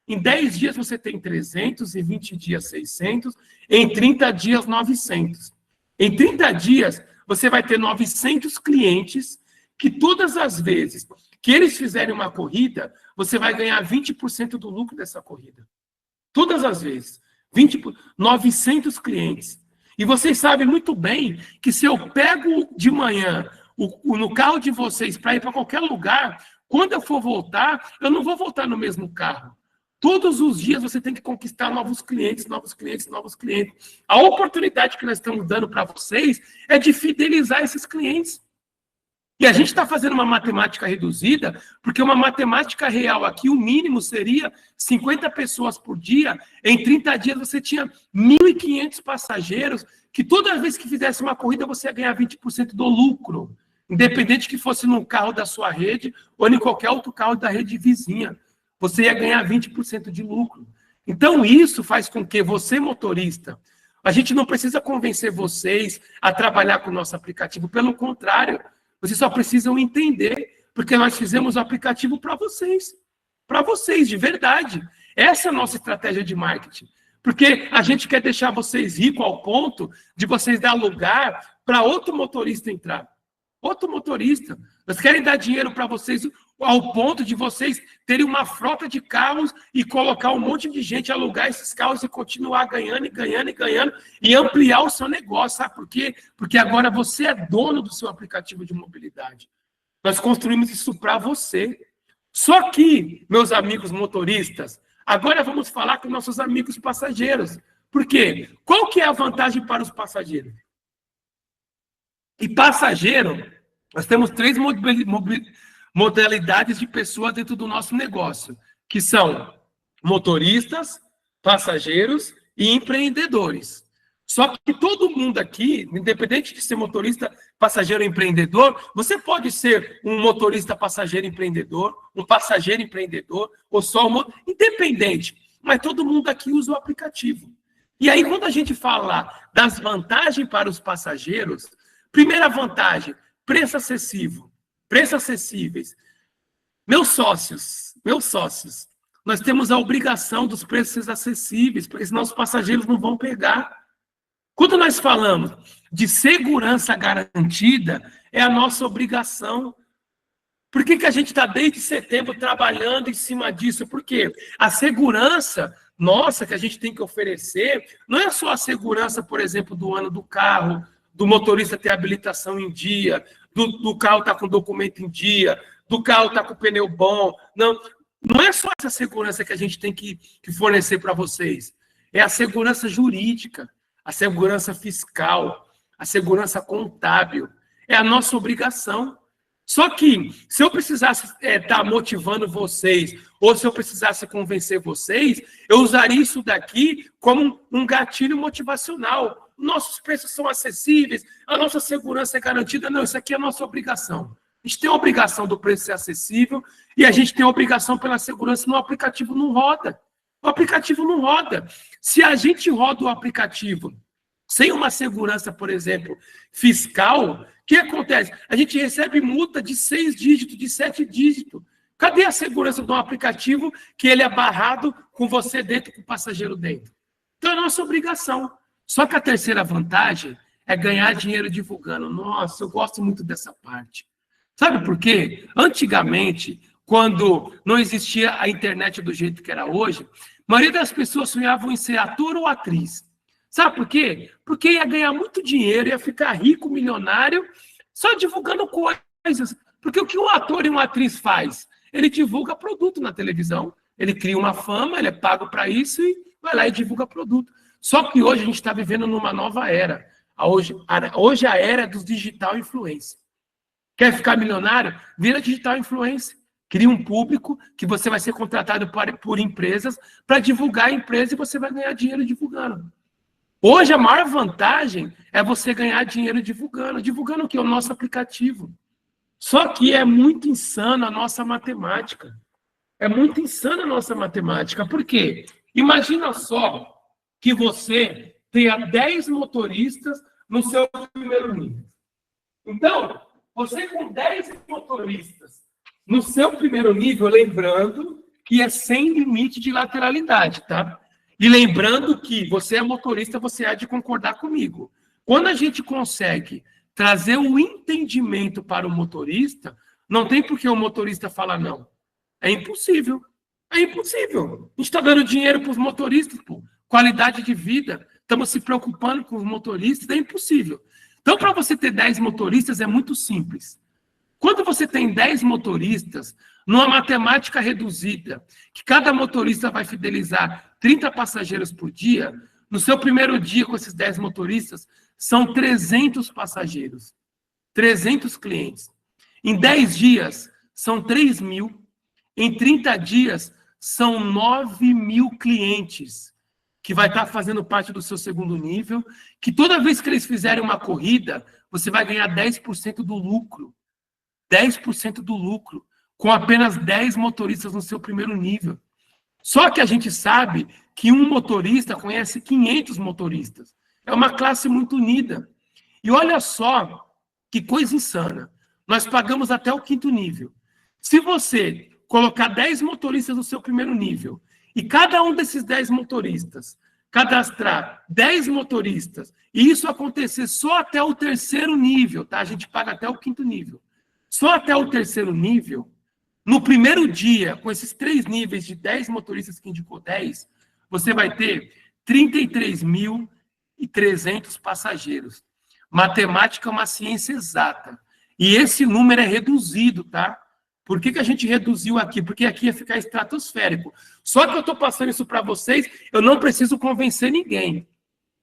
Em 10 dias você tem 300, em 20 dias 600, em 30 dias 900. Em 30 dias você vai ter 900 clientes que todas as vezes que eles fizerem uma corrida, você vai ganhar 20% do lucro dessa corrida. Todas as vezes. 900 clientes. E vocês sabem muito bem que se eu pego de manhã no carro de vocês para ir para qualquer lugar, quando eu for voltar, eu não vou voltar no mesmo carro. Todos os dias você tem que conquistar novos clientes, novos clientes, novos clientes. A oportunidade que nós estamos dando para vocês é de fidelizar esses clientes. E a gente está fazendo uma matemática reduzida, porque uma matemática real aqui, o mínimo seria 50 pessoas por dia. Em 30 dias você tinha 1.500 passageiros, que toda vez que fizesse uma corrida você ia ganhar 20% do lucro, independente que fosse no carro da sua rede ou em qualquer outro carro da rede vizinha. Você ia ganhar 20% de lucro. Então isso faz com que você, motorista, a gente não precisa convencer vocês a trabalhar com o nosso aplicativo, pelo contrário, vocês só precisam entender, porque nós fizemos o aplicativo para vocês, de verdade. Essa é a nossa estratégia de marketing, porque a gente quer deixar vocês ricos ao ponto de vocês dar lugar para outro motorista entrar. Outro motorista. Nós querem dar dinheiro para vocês ao ponto de vocês terem uma frota de carros e colocar um monte de gente, alugar esses carros e continuar ganhando, e ampliar o seu negócio, sabe por quê? Porque agora você é dono do seu aplicativo de mobilidade. Nós construímos isso para você. Só que, meus amigos motoristas, agora vamos falar com nossos amigos passageiros. Por quê? Qual que é a vantagem para os passageiros? E passageiro, nós temos 3 modalidades de pessoas dentro do nosso negócio, que são motoristas, passageiros e empreendedores. Só que todo mundo aqui, independente de ser motorista, passageiro ou empreendedor, você pode ser um motorista, passageiro, empreendedor, um passageiro, empreendedor, ou só independente. Mas todo mundo aqui usa o aplicativo. E aí, quando a gente fala das vantagens para os passageiros, primeira vantagem, preço acessível. Preços acessíveis. Meus sócios, nós temos a obrigação dos preços acessíveis, porque senão os passageiros não vão pegar. Quando nós falamos de segurança garantida, é a nossa obrigação. Por que a gente está desde setembro trabalhando em cima disso? Porque a segurança nossa que a gente tem que oferecer não é só a segurança, por exemplo, do ano do carro, do motorista ter habilitação em dia, do carro estar com documento em dia, do carro estar com pneu bom. Não é só essa segurança que a gente tem que fornecer para vocês. É a segurança jurídica, a segurança fiscal, a segurança contábil. É a nossa obrigação. Só que, se eu precisasse estar motivando vocês, ou se eu precisasse convencer vocês, eu usaria isso daqui como um gatilho motivacional. Nossos preços são acessíveis, a nossa segurança é garantida. Não, isso aqui é a nossa obrigação. A gente tem a obrigação do preço ser acessível e a gente tem a obrigação pela segurança. No aplicativo não roda. O aplicativo não roda. Se a gente roda o aplicativo sem uma segurança, por exemplo, fiscal, o que acontece? A gente recebe multa de 6 dígitos, de 7 dígitos. Cadê a segurança de um aplicativo que ele é barrado com você dentro, com o passageiro dentro? Então é nossa obrigação. Só que a terceira vantagem é ganhar dinheiro divulgando. Nossa, eu gosto muito dessa parte. Sabe por quê? Antigamente, quando não existia a internet do jeito que era hoje, a maioria das pessoas sonhavam em ser ator ou atriz. Sabe por quê? Porque ia ganhar muito dinheiro, ia ficar rico, milionário, só divulgando coisas. Porque o que um ator e uma atriz faz? Ele divulga produto na televisão, ele cria uma fama, ele é pago para isso e vai lá e divulga produto. Só que hoje a gente está vivendo numa nova era. Hoje a era dos digital influencer. Quer ficar milionário? Vira digital influencer. Cria um público que você vai ser contratado por empresas para divulgar a empresa e você vai ganhar dinheiro divulgando. Hoje a maior vantagem é você ganhar dinheiro divulgando. Divulgando o quê? O nosso aplicativo. Só que é muito insano a nossa matemática. É muito insana a nossa matemática. Por quê? Imagina só que você tenha 10 motoristas no seu primeiro nível. Então, você com 10 motoristas no seu primeiro nível, lembrando que é sem limite de lateralidade, tá? E lembrando que você é motorista, você há de concordar comigo. Quando a gente consegue trazer o entendimento para o motorista, não tem por que o motorista falar não. É impossível. É impossível. A gente está dando dinheiro para os motoristas, pô. Qualidade de vida, estamos se preocupando com os motoristas, é impossível. Então, para você ter 10 motoristas, é muito simples. Quando você tem 10 motoristas, numa matemática reduzida, que cada motorista vai fidelizar 30 passageiros por dia, no seu primeiro dia com esses 10 motoristas, são 300 passageiros, 300 clientes. Em 10 dias, são 3 mil. Em 30 dias, são 9 mil clientes que vai estar fazendo parte do seu segundo nível, que toda vez que eles fizerem uma corrida, você vai ganhar 10% do lucro. 10% do lucro, com apenas 10 motoristas no seu primeiro nível. Só que a gente sabe que um motorista conhece 500 motoristas. É uma classe muito unida. E olha só que coisa insana. Nós pagamos até o 5º nível. Se você colocar 10 motoristas no seu primeiro nível e cada um desses 10 motoristas cadastrar 10 motoristas e isso acontecer só até o 3º nível, tá? A gente paga até o 5º nível. Só até o 3º nível, no primeiro dia, com esses 3 níveis de 10 motoristas que indicou 10, você vai ter 33.300 passageiros. Matemática é uma ciência exata. E esse número é reduzido, tá? Por que a gente reduziu aqui? Porque aqui ia ficar estratosférico. Só que eu estou passando isso para vocês, eu não preciso convencer ninguém.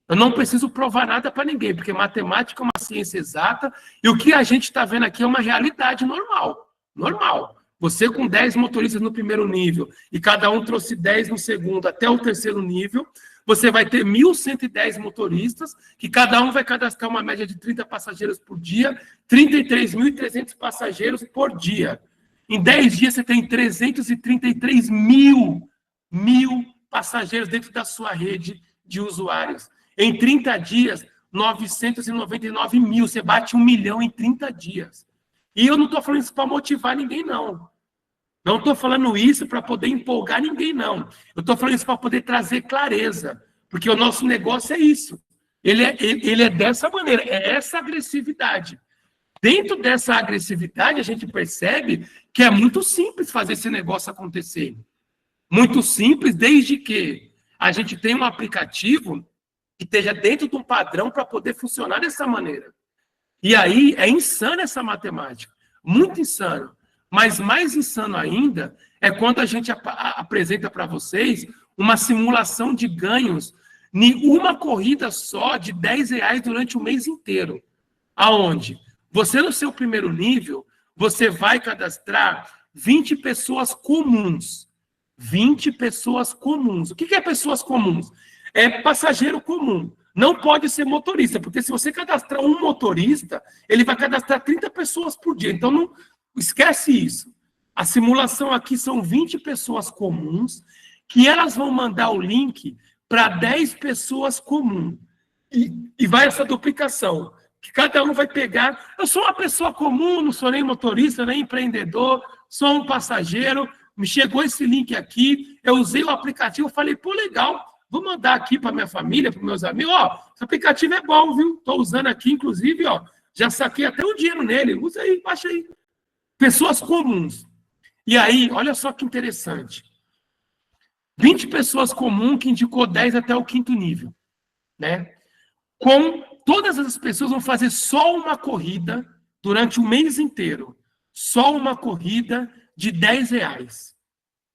Eu não preciso provar nada para ninguém, porque matemática é uma ciência exata e o que a gente está vendo aqui é uma realidade normal. Normal. Você com 10 motoristas no primeiro nível e cada um trouxe 10 no segundo até o 3º nível, você vai ter 1.110 motoristas, que cada um vai cadastrar uma média de 30 passageiros por dia, 33.300 passageiros por dia. Em 10 dias você tem 333 mil passageiros dentro da sua rede de usuários. Em 30 dias, 999 mil. Você bate 1 milhão em 30 dias. E eu não estou falando isso para motivar ninguém, não. Não estou falando isso para poder empolgar ninguém, não. Eu estou falando isso para poder trazer clareza. Porque o nosso negócio é isso. Ele é dessa maneira, é essa agressividade. Dentro dessa agressividade, a gente percebe que é muito simples fazer esse negócio acontecer. Muito simples, desde que a gente tenha um aplicativo que esteja dentro de um padrão para poder funcionar dessa maneira. E aí, é insana essa matemática. Muito insano. Mas mais insano ainda é quando a gente apresenta para vocês uma simulação de ganhos em uma corrida só de R$10 durante o mês inteiro. Aonde? Você, no seu primeiro nível, você vai cadastrar 20 pessoas comuns. 20 pessoas comuns. O que é pessoas comuns? É passageiro comum. Não pode ser motorista, porque se você cadastrar um motorista, ele vai cadastrar 30 pessoas por dia. Então, não esquece isso. A simulação aqui são 20 pessoas comuns, que elas vão mandar o link para 10 pessoas comuns. E vai essa duplicação. Que cada um vai pegar. Eu sou uma pessoa comum, não sou nem motorista, nem empreendedor, sou um passageiro. Me chegou esse link aqui, eu usei o aplicativo, falei, pô, legal, vou mandar aqui para minha família, para meus amigos. Ó, esse aplicativo é bom, viu? Estou usando aqui, inclusive, ó, já saquei até o dinheiro nele. Usa aí, baixa aí. Pessoas comuns. E aí, olha só que interessante. 20 pessoas comuns que indicou 10 até o 5º nível, né? Com todas as pessoas vão fazer só uma corrida durante o mês inteiro. Só uma corrida de R$10.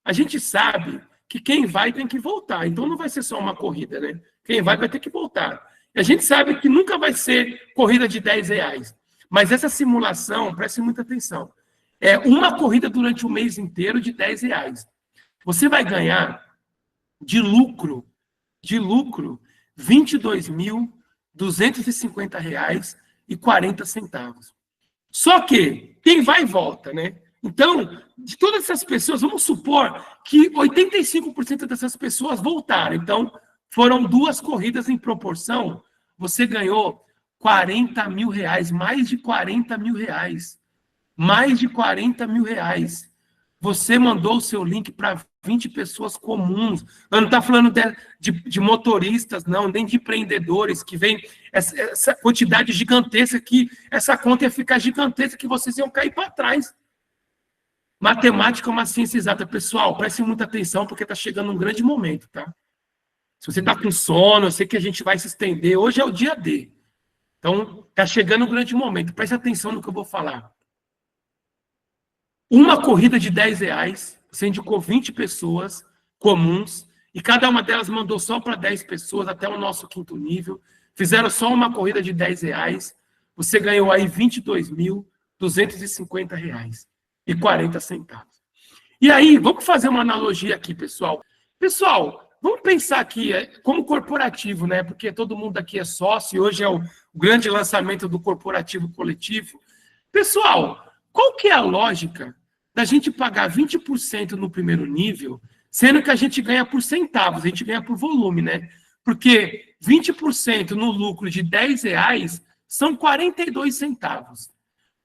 A gente sabe que quem vai tem que voltar. Então não vai ser só uma corrida, né? Quem vai ter que voltar. E a gente sabe que nunca vai ser corrida de R$10. Mas essa simulação, preste muita atenção, é uma corrida durante o mês inteiro de R$10. Você vai ganhar de lucro, R$22.250,40. Só que quem vai volta, né? Então, de todas essas pessoas, vamos supor que 85% dessas pessoas voltaram. Então, foram 2 corridas em proporção, você ganhou R$40 mil, mais de R$40 mil. Mais de R$40 mil. Você mandou o seu link para 20 pessoas comuns. Eu não estou falando de motoristas, não, nem de empreendedores, que vem essa quantidade gigantesca, que essa conta ia ficar gigantesca, que vocês iam cair para trás. Matemática é uma ciência exata. Pessoal, prestem muita atenção, porque está chegando um grande momento, tá? Se você está com sono, eu sei que a gente vai se estender. Hoje é o dia D. Então, está chegando um grande momento. Preste atenção no que eu vou falar. Uma corrida de R$10, você indicou 20 pessoas comuns, e cada uma delas mandou só para 10 pessoas, até o nosso 5º nível. Fizeram só uma corrida de R$10, você ganhou aí R$22.250. R$250,40. E aí, vamos fazer uma analogia aqui, pessoal. Pessoal, vamos pensar aqui como corporativo, né? Porque todo mundo aqui é sócio e hoje é o grande lançamento do corporativo coletivo. Pessoal, qual que é a lógica da gente pagar 20% no primeiro nível, sendo que a gente ganha por centavos, a gente ganha por volume, né? Porque 20% no lucro de R$10 são 42 centavos.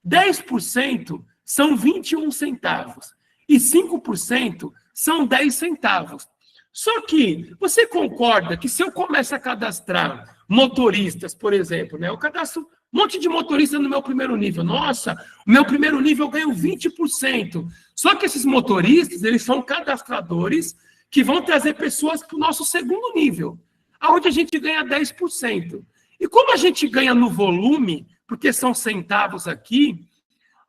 10% são 21 centavos. E 5% são 10 centavos. Só que você concorda que se eu começo a cadastrar motoristas, por exemplo, né? Eu cadastro um monte de motoristas no meu primeiro nível. Nossa, o meu primeiro nível eu ganho 20%. Só que esses motoristas, eles são cadastradores que vão trazer pessoas para o nosso segundo nível, onde a gente ganha 10%. E como a gente ganha no volume, porque são centavos aqui,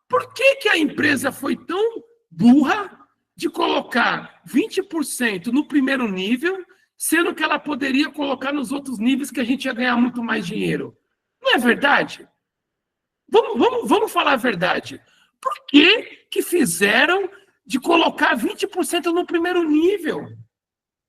por que a empresa foi tão burra de colocar 20% no primeiro nível, sendo que ela poderia colocar nos outros níveis que a gente ia ganhar muito mais dinheiro? Não é verdade? Vamos falar a verdade. Por que fizeram de colocar 20% no primeiro nível?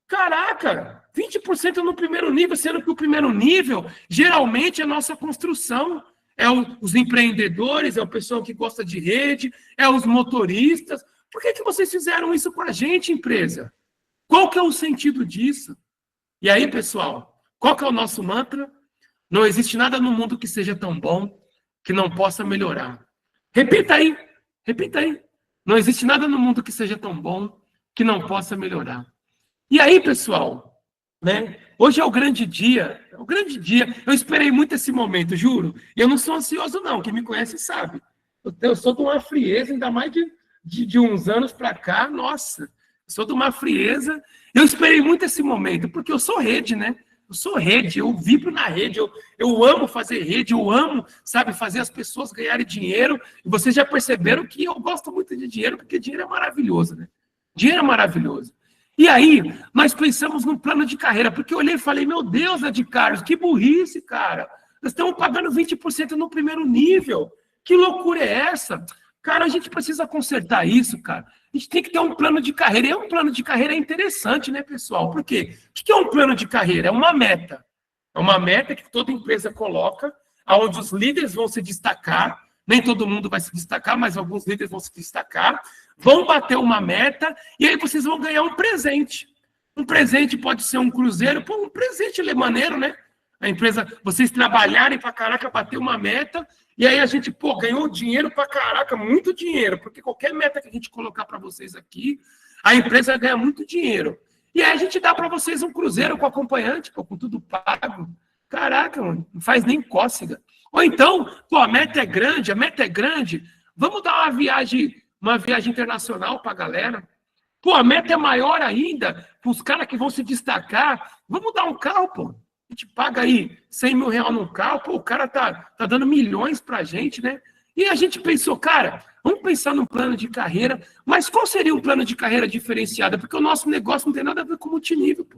Caraca, 20% no primeiro nível, sendo que o primeiro nível geralmente é a nossa construção. É os empreendedores, é o pessoal que gosta de rede, é os motoristas. Por que vocês fizeram isso com a gente, empresa? Qual que é o sentido disso? E aí, pessoal, qual que é o nosso mantra? Não existe nada no mundo que seja tão bom que não possa melhorar. Repita aí, repita aí. Não existe nada no mundo que seja tão bom que não possa melhorar. E aí, pessoal, né? Hoje é o grande dia, é o grande dia. Eu esperei muito esse momento, juro. E eu não sou ansioso, não. Quem me conhece sabe. Eu sou de uma frieza, ainda mais de uns anos para cá. Nossa, eu sou de uma frieza. Eu esperei muito esse momento, porque eu sou rede, né? Eu sou rede, eu vibro na rede, eu amo fazer rede, eu amo, sabe, fazer as pessoas ganharem dinheiro. E vocês já perceberam que eu gosto muito de dinheiro, porque dinheiro é maravilhoso, né? Dinheiro é maravilhoso. E aí, nós pensamos num plano de carreira, porque eu olhei e falei, meu Deus, Ed Carlos, que burrice, cara. Nós estamos pagando 20% no primeiro nível. Que loucura é essa? Cara, a gente precisa consertar isso, cara. A gente tem que ter um plano de carreira. E um plano de carreira é interessante, né, pessoal? Por quê? O que é um plano de carreira? É uma meta. É uma meta que toda empresa coloca, onde os líderes vão se destacar. Nem todo mundo vai se destacar, mas alguns líderes vão se destacar. Vão bater uma meta e aí vocês vão ganhar um presente. Um presente pode ser um cruzeiro, pô, um presente maneiro, né? A empresa, vocês trabalharem pra caraca, bater uma meta, e aí a gente, pô, ganhou dinheiro pra caraca, muito dinheiro, porque qualquer meta que a gente colocar para vocês aqui, a empresa ganha muito dinheiro. E aí a gente dá para vocês um cruzeiro com acompanhante, pô, com tudo pago. Caraca, mano, não faz nem cócega. Ou então, pô, a meta é grande, vamos dar uma viagem internacional para a galera. Pô, a meta é maior ainda, para os caras que vão se destacar. Vamos dar um carro, pô. A gente paga aí R$100 mil num carro, pô, o cara tá dando milhões para a gente, né? E a gente pensou, cara, vamos pensar num plano de carreira, mas qual seria um plano de carreira diferenciado? Porque o nosso negócio não tem nada a ver com multinível, pô.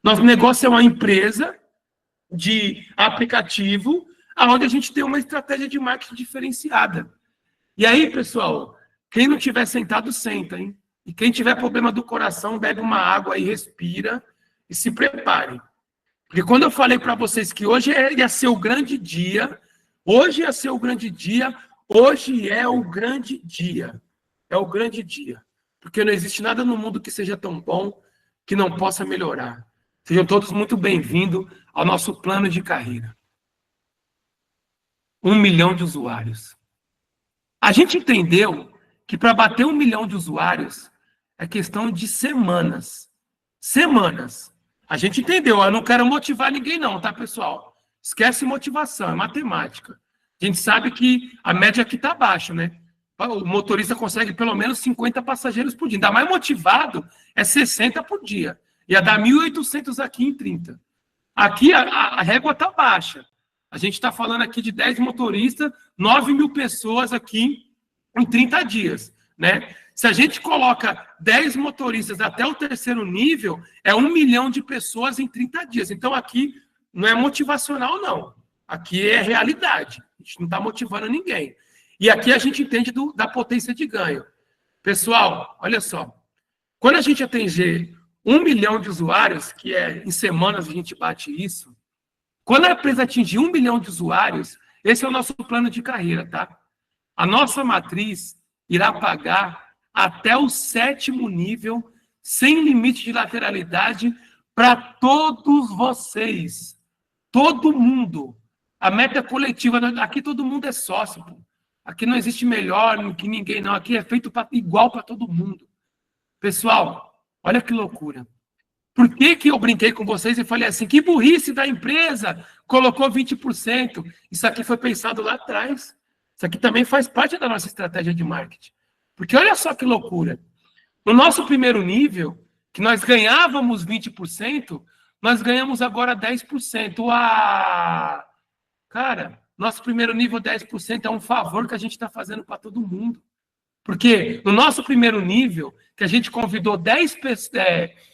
Nosso negócio é uma empresa de aplicativo, onde a gente tem uma estratégia de marketing diferenciada. E aí, pessoal, quem não tiver sentado, senta, hein? E quem tiver problema do coração, bebe uma água aí, respira e se prepare. Porque quando eu falei para vocês que hoje ia ser o grande dia, hoje ia ser o grande dia, hoje é o grande dia. É o grande dia. Porque não existe nada no mundo que seja tão bom que não possa melhorar. Sejam todos muito bem-vindos ao nosso plano de carreira. 1 milhão de usuários. A gente entendeu que para bater 1 milhão de usuários é questão de semanas. Semanas. A gente entendeu. Eu não quero motivar ninguém não, tá, pessoal? Esquece motivação, é matemática. A gente sabe que a média aqui está baixa, né? O motorista consegue pelo menos 50 passageiros por dia. Ainda mais motivado é 60 por dia. Ia dar 1.800 aqui em 30. Aqui a régua está baixa. A gente está falando aqui de 10 motoristas, 9 mil pessoas aqui em 30 dias, né? Se a gente coloca 10 motoristas até o terceiro nível, é 1 milhão de pessoas em 30 dias. Então, aqui não é motivacional, não. Aqui é realidade. A gente não está motivando ninguém. E aqui a gente entende da potência de ganho. Pessoal, olha só. Quando a gente atingir 1 milhão de usuários, que em semanas a gente bate isso, quando a empresa atingir 1 milhão de usuários, esse é o nosso plano de carreira, tá? A nossa matriz irá pagar até o 7º nível, sem limite de lateralidade, para todos vocês. Todo mundo. A meta coletiva, aqui todo mundo é sócio, pô. Aqui não existe melhor que ninguém, não. Aqui é feito igual para todo mundo. Pessoal, olha que loucura. Por que eu brinquei com vocês e falei assim, que burrice da empresa, colocou 20%. Isso aqui foi pensado lá atrás. Isso aqui também faz parte da nossa estratégia de marketing. Porque olha só que loucura. No nosso primeiro nível, que nós ganhávamos 20%, nós ganhamos agora 10%. Cara, nosso primeiro nível 10% é um favor que a gente está fazendo para todo mundo. Porque no nosso primeiro nível, que a gente convidou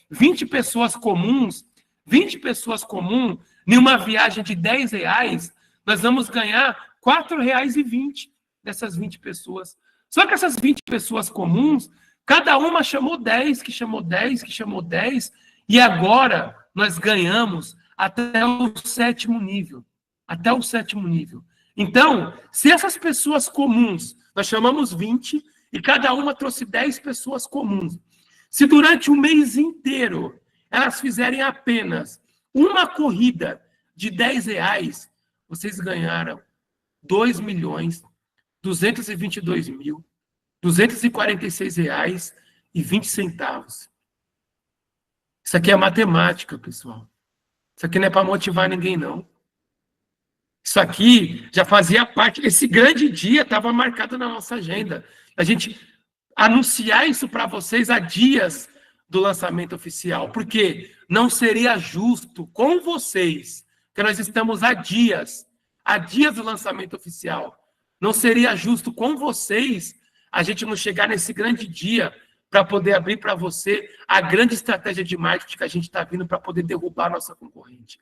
20 pessoas comuns, 20 pessoas comuns, em uma viagem de R$10, nós vamos ganhar R$4,20 dessas 20 pessoas. Só que essas 20 pessoas comuns, cada uma chamou 10, que chamou 10, que chamou 10, e agora nós ganhamos até o 7º nível. Até o 7º nível. Então, se essas pessoas comuns, nós chamamos 20, e cada uma trouxe 10 pessoas comuns. Se durante o mês inteiro elas fizerem apenas uma corrida de R$10, vocês ganharam R$2.222.246,20. Isso aqui é matemática, pessoal. Isso aqui não é para motivar ninguém, não. Isso aqui já fazia parte, esse grande dia estava marcado na nossa agenda. A gente anunciar isso para vocês há dias do lançamento oficial, porque não seria justo com vocês, que nós estamos há dias do lançamento oficial, não seria justo com vocês a gente não chegar nesse grande dia para poder abrir para você a grande estratégia de marketing que a gente está vindo para poder derrubar nossa concorrente.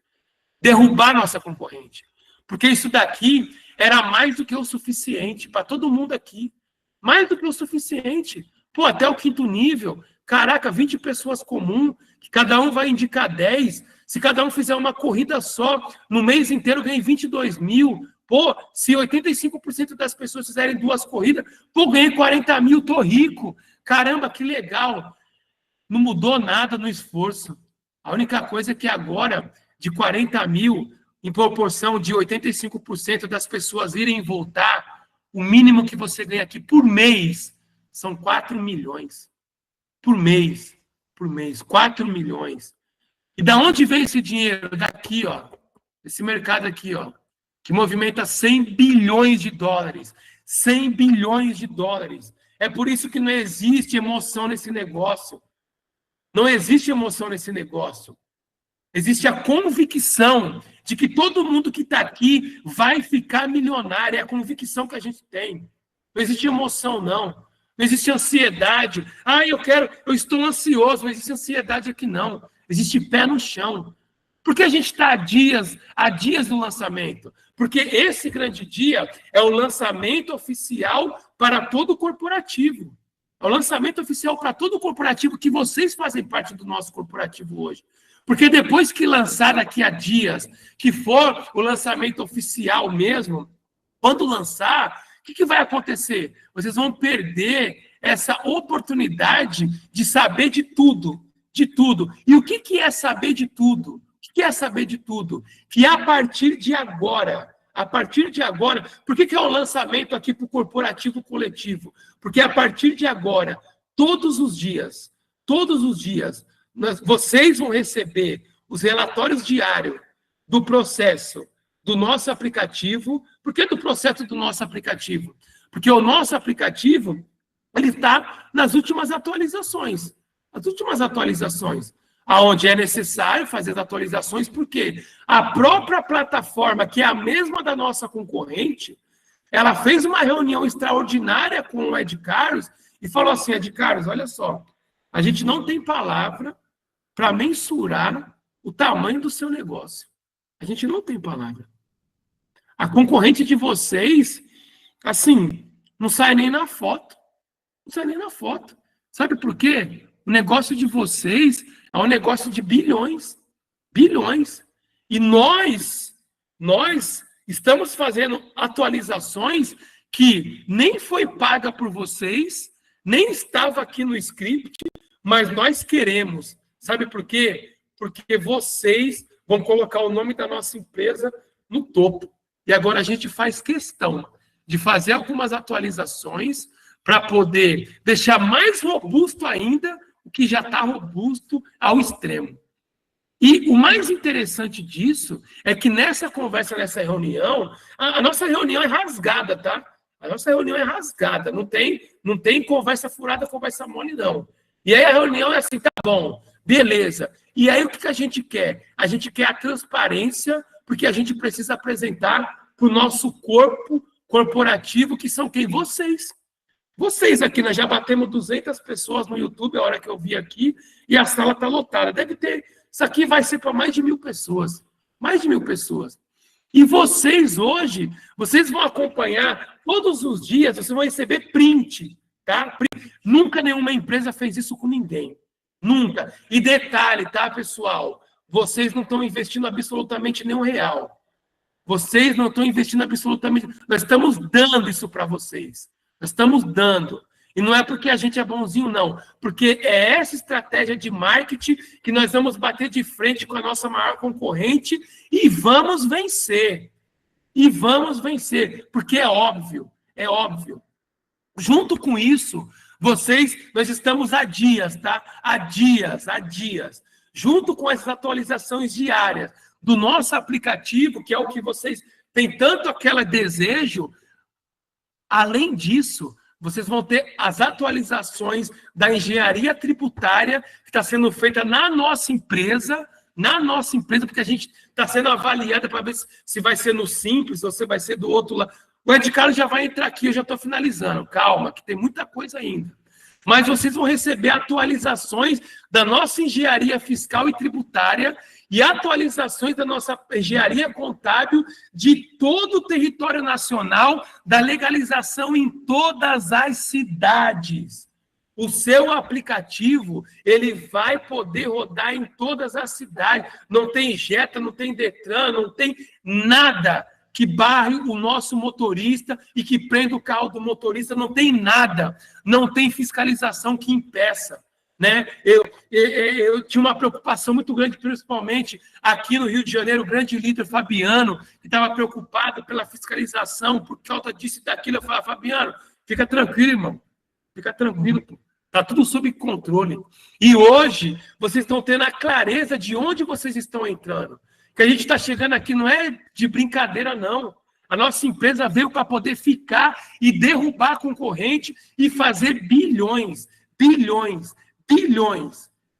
Derrubar nossa concorrente. Porque isso daqui era mais do que o suficiente para todo mundo aqui. Mais do que o suficiente. Pô, até o 5º nível. Caraca, 20 pessoas comuns, que cada um vai indicar 10. Se cada um fizer uma corrida só, no mês inteiro ganhei 22 mil. Pô, se 85% das pessoas fizerem 2 corridas, pô, ganhei 40 mil, tô rico. Caramba, que legal. Não mudou nada no esforço. A única coisa é que agora, de 40 mil, em proporção de 85% das pessoas irem e voltar, o mínimo que você ganha aqui por mês são 4 milhões. Por mês. Por mês. 4 milhões. E da onde vem esse dinheiro? Daqui, ó. Esse mercado aqui, ó. Que movimenta 100 bilhões de dólares. 100 bilhões de dólares. É por isso que não existe emoção nesse negócio. Não existe emoção nesse negócio. Existe a convicção de que todo mundo que está aqui vai ficar milionário. É a convicção que a gente tem. Não existe emoção, não. Não existe ansiedade. Eu estou ansioso. Não existe ansiedade aqui, não. Existe pé no chão. Por que a gente está há dias do lançamento? Porque esse grande dia é o lançamento oficial para todo o corporativo. É o lançamento oficial para todo o corporativo, que vocês fazem parte do nosso corporativo hoje. Porque depois que lançar daqui a dias, que for o lançamento oficial mesmo, quando lançar, o que vai acontecer? Vocês vão perder essa oportunidade de saber de tudo. De tudo. E o que é saber de tudo? O que é saber de tudo? Que a partir de agora, por que é o lançamento aqui para o corporativo coletivo? Porque a partir de agora, todos os dias, vocês vão receber os relatórios diários do processo do nosso aplicativo. Por que do processo do nosso aplicativo? Porque o nosso aplicativo ele está nas últimas atualizações. As últimas atualizações, aonde é necessário fazer as atualizações, porque a própria plataforma, que é a mesma da nossa concorrente, ela fez uma reunião extraordinária com o Ed Carlos e falou assim: Ed Carlos, olha só, a gente não tem palavra para mensurar o tamanho do seu negócio. A gente não tem palavra. A concorrente de vocês, assim, Não sai nem na foto. Não sai nem na foto. Sabe por quê? O negócio de vocês é um negócio de bilhões. Bilhões. E nós estamos fazendo atualizações que nem foi paga por vocês, nem estava aqui no script, mas nós queremos. Sabe por quê? Porque vocês vão colocar o nome da nossa empresa no topo. E agora a gente faz questão de fazer algumas atualizações para poder deixar mais robusto ainda o que já está robusto ao extremo. E o mais interessante disso é que nessa conversa, nessa reunião, a nossa reunião é rasgada, tá? A nossa reunião é rasgada, não tem conversa furada, conversa mole, não. E aí a reunião é assim, tá bom, beleza. E aí o que a gente quer? A gente quer a transparência, porque a gente precisa apresentar para o nosso corpo corporativo, que são quem? Vocês. Vocês aqui, nós já batemos 200 pessoas no YouTube, a hora que eu vi aqui, e a sala está lotada. Deve ter, isso aqui vai ser para mais de 1.000 pessoas. Mais de 1.000 pessoas. E vocês hoje, vocês vão acompanhar todos os dias, vocês vão receber print, tá? Nunca nenhuma empresa fez isso com ninguém. Nunca. E detalhe, tá, pessoal? Vocês não estão investindo absolutamente nenhum real. Vocês não estão investindo absolutamente... Nós estamos dando isso para vocês. Nós estamos dando. E não é porque a gente é bonzinho, não. Porque é essa estratégia de marketing que nós vamos bater de frente com a nossa maior concorrente e vamos vencer. E vamos vencer. Porque é óbvio, é óbvio. Junto com isso, nós estamos há dias, tá? Há dias. Junto com essas atualizações diárias do nosso aplicativo, que é o que vocês têm tanto aquele desejo, além disso, vocês vão ter as atualizações da engenharia tributária que está sendo feita na nossa empresa, porque a gente está sendo avaliada para ver se vai ser no Simples ou se vai ser do outro lado. O Ed Carlos já vai entrar aqui, eu já estou finalizando. Calma, que tem muita coisa ainda. Mas vocês vão receber atualizações da nossa engenharia fiscal e tributária e atualizações da nossa engenharia contábil de todo o território nacional, da legalização em todas as cidades. O seu aplicativo, ele vai poder rodar em todas as cidades. Não tem Jetta, não tem Detran, não tem nada que barre o nosso motorista e que prenda o carro do motorista, não tem nada. Não tem fiscalização que impeça. Né? Eu tinha uma preocupação muito grande, principalmente aqui no Rio de Janeiro, o grande líder Fabiano, que estava preocupado pela fiscalização, por causa disso e daquilo. Eu falava, Fabiano, fica tranquilo, irmão. Fica tranquilo, pô. Está tudo sob controle. E hoje, vocês estão tendo a clareza de onde vocês estão entrando. Que a gente está chegando aqui não é de brincadeira, não. A nossa empresa veio para poder ficar e derrubar a concorrente e fazer bilhões.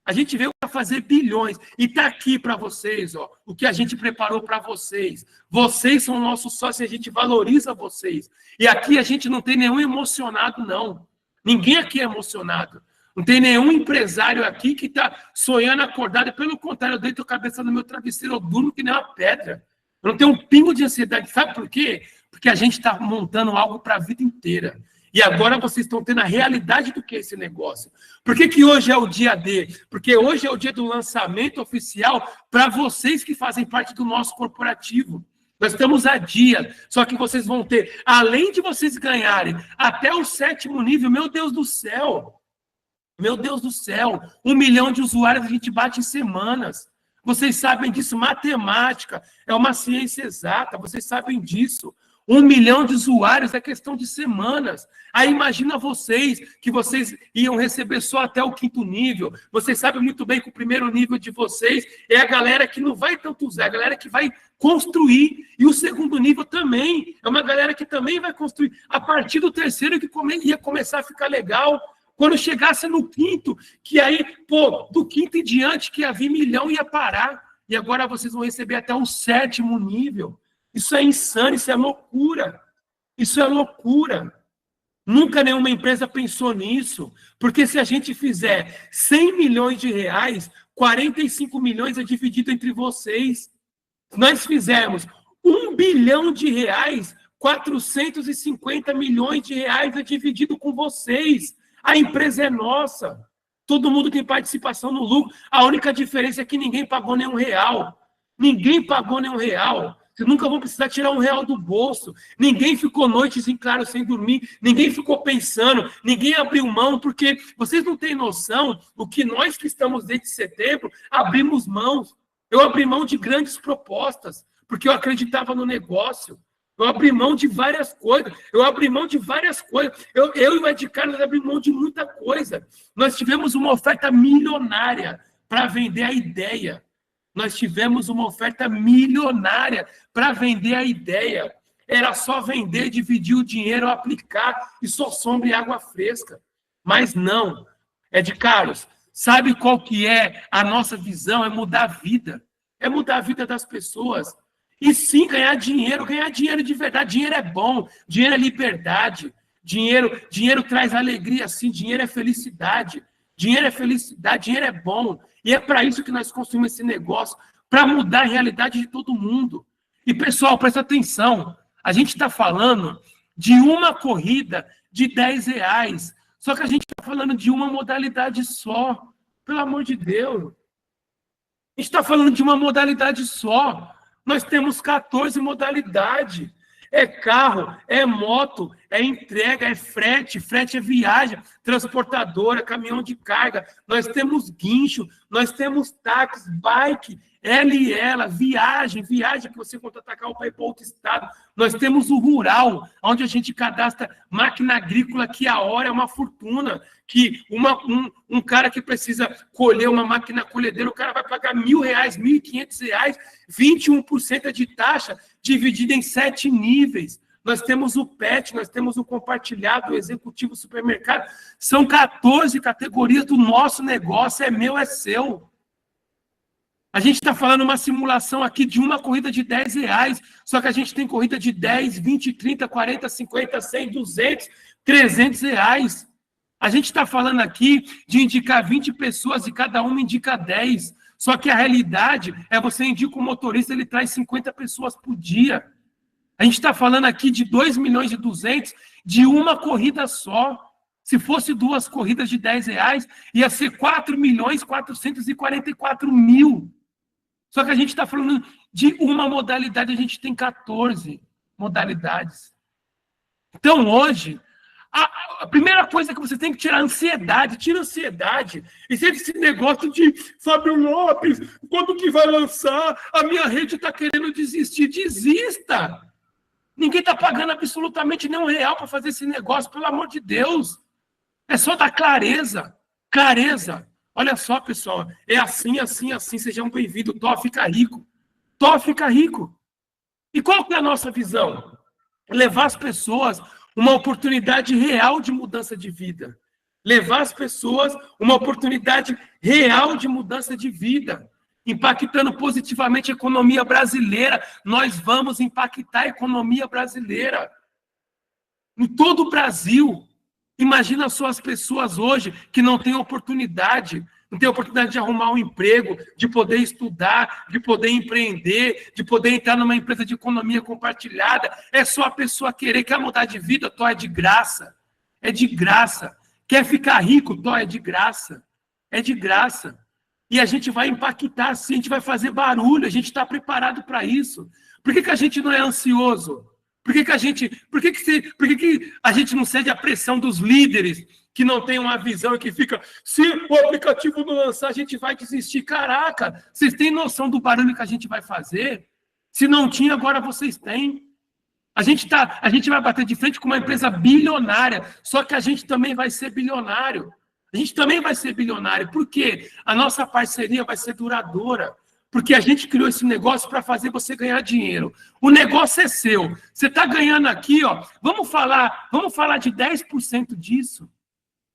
A gente veio para fazer bilhões. E está aqui para vocês, ó, o que a gente preparou para vocês. Vocês são nossos sócios e a gente valoriza vocês. E aqui a gente não tem nenhum emocionado, não. Ninguém aqui é emocionado. Não tem nenhum empresário aqui que está sonhando acordado. Pelo contrário, eu deito a cabeça no meu travesseiro, eu durmo que nem uma pedra. Eu não tenho um pingo de ansiedade. Sabe por quê? Porque a gente está montando algo para a vida inteira. E agora vocês estão tendo a realidade do que é esse negócio. Por que hoje é o dia D? Porque hoje é o dia do lançamento oficial para vocês que fazem parte do nosso corporativo. Nós estamos há dias, só que vocês vão ter, além de vocês ganharem até o 7º nível, meu Deus do céu, 1 milhão de usuários a gente bate em semanas. Vocês sabem disso, matemática é uma ciência exata, vocês sabem disso. 1 milhão de usuários é questão de semanas. Aí imagina vocês, que vocês iam receber só até o 5º nível. Vocês sabem muito bem que o 1º nível de vocês é a galera que não vai tanto usar, é a galera que vai construir. E o 2º nível também é uma galera que também vai construir. A partir do 3º que ia começar a ficar legal. Quando chegasse no 5º, que aí, do 5º em diante, que havia 1 milhão ia parar. E agora vocês vão receber até o 7º nível. Isso é insano, isso é loucura. Isso é loucura. Nunca nenhuma empresa pensou nisso. Porque se a gente fizer 100 milhões de reais, 45 milhões é dividido entre vocês. Se nós fizermos 1 bilhão de reais, 450 milhões de reais é dividido com vocês. A empresa é nossa. Todo mundo tem participação no lucro. A única diferença é que ninguém pagou nenhum real. Ninguém pagou nenhum real. Vocês nunca vão precisar tirar um real do bolso. Ninguém ficou noites em claro sem dormir. Ninguém ficou pensando. Ninguém abriu mão, porque vocês não têm noção do que nós que estamos desde setembro abrimos mãos. Eu abri mão de grandes propostas, porque eu acreditava no negócio. Eu abri mão de várias coisas. Eu e o Ed Carlos abrimos mão de muita coisa. Nós tivemos uma oferta milionária para vender a ideia. Nós tivemos uma oferta milionária para vender a ideia. Era só vender, dividir o dinheiro, aplicar e só sombra e água fresca. Mas não. Ed Carlos, sabe qual que é a nossa visão? É mudar a vida. É mudar a vida das pessoas. E sim, ganhar dinheiro de verdade. Dinheiro é bom, dinheiro é liberdade. Dinheiro traz alegria, sim. Dinheiro é felicidade. Dinheiro é bom. E é para isso que nós construímos esse negócio, para mudar a realidade de todo mundo. E, pessoal, presta atenção. A gente está falando de uma corrida de R$10. Só que a gente está falando de uma modalidade só. Pelo amor de Deus. A gente está falando de uma modalidade só. Nós temos 14 modalidades. É carro, é moto, é entrega, é frete é viagem, transportadora, caminhão de carga. Nós temos guincho, nós temos táxi, bike, ela, viagem que você contrata carro para ir para outro estado. Nós temos o rural, onde a gente cadastra máquina agrícola, que a hora é uma fortuna, que um cara que precisa colher uma máquina colhedeira, o cara vai pagar R$1.000, R$1.500, 21% de taxa, dividida em 7 níveis. Nós temos o PET, nós temos o compartilhado, o executivo, o supermercado. São 14 categorias do nosso negócio, é meu, é seu. A gente está falando uma simulação aqui de uma corrida de R$10, só que a gente tem corrida de 10, 20, 30, 40, 50, 100, 200, R$300. A gente está falando aqui de indicar 20 pessoas e cada uma indica 10. Só que a realidade é você indica o motorista, ele traz 50 pessoas por dia. A gente está falando aqui de 2.200.000 de uma corrida só. Se fosse 2 corridas de R$10, ia ser 4.444.000. Só que a gente está falando de uma modalidade, a gente tem 14 modalidades. Então, hoje, a primeira coisa que você tem que tirar a ansiedade, tira a ansiedade. E sempre esse negócio de Fábio Lopes, quando que vai lançar? A minha rede está querendo desistir. Desista! Ninguém está pagando absolutamente nenhum real para fazer esse negócio, pelo amor de Deus. É só dar clareza. Clareza. Olha só, pessoal, é assim, assim, assim, sejam bem-vindos, Tó fica rico. Tó fica rico. E qual que é a nossa visão? Levar as pessoas uma oportunidade real de mudança de vida. Levar as pessoas uma oportunidade real de mudança de vida. Impactando positivamente a economia brasileira. Nós vamos impactar a economia brasileira. Em todo o Brasil. Imagina só as pessoas hoje que não têm oportunidade, de arrumar um emprego, de poder estudar, de poder empreender, de poder entrar numa empresa de economia compartilhada. É só a pessoa querer, quer mudar de vida, Tó, é de graça. É de graça. Quer ficar rico, Tó, é de graça. É de graça. E a gente vai impactar sim, a gente vai fazer barulho, a gente está preparado para isso. Por que a gente não é ansioso? Por que a gente não cede à pressão dos líderes que não tem uma visão e que fica, se o aplicativo não lançar, a gente vai desistir? Caraca, vocês têm noção do barulho que a gente vai fazer? Se não tinha, agora vocês têm. A gente vai bater de frente com uma empresa bilionária, só que a gente também vai ser bilionário. A gente também vai ser bilionário. Por quê? A nossa parceria vai ser duradoura. Porque a gente criou esse negócio para fazer você ganhar dinheiro. O negócio é seu. Você está ganhando aqui, ó. Vamos falar de 10% disso.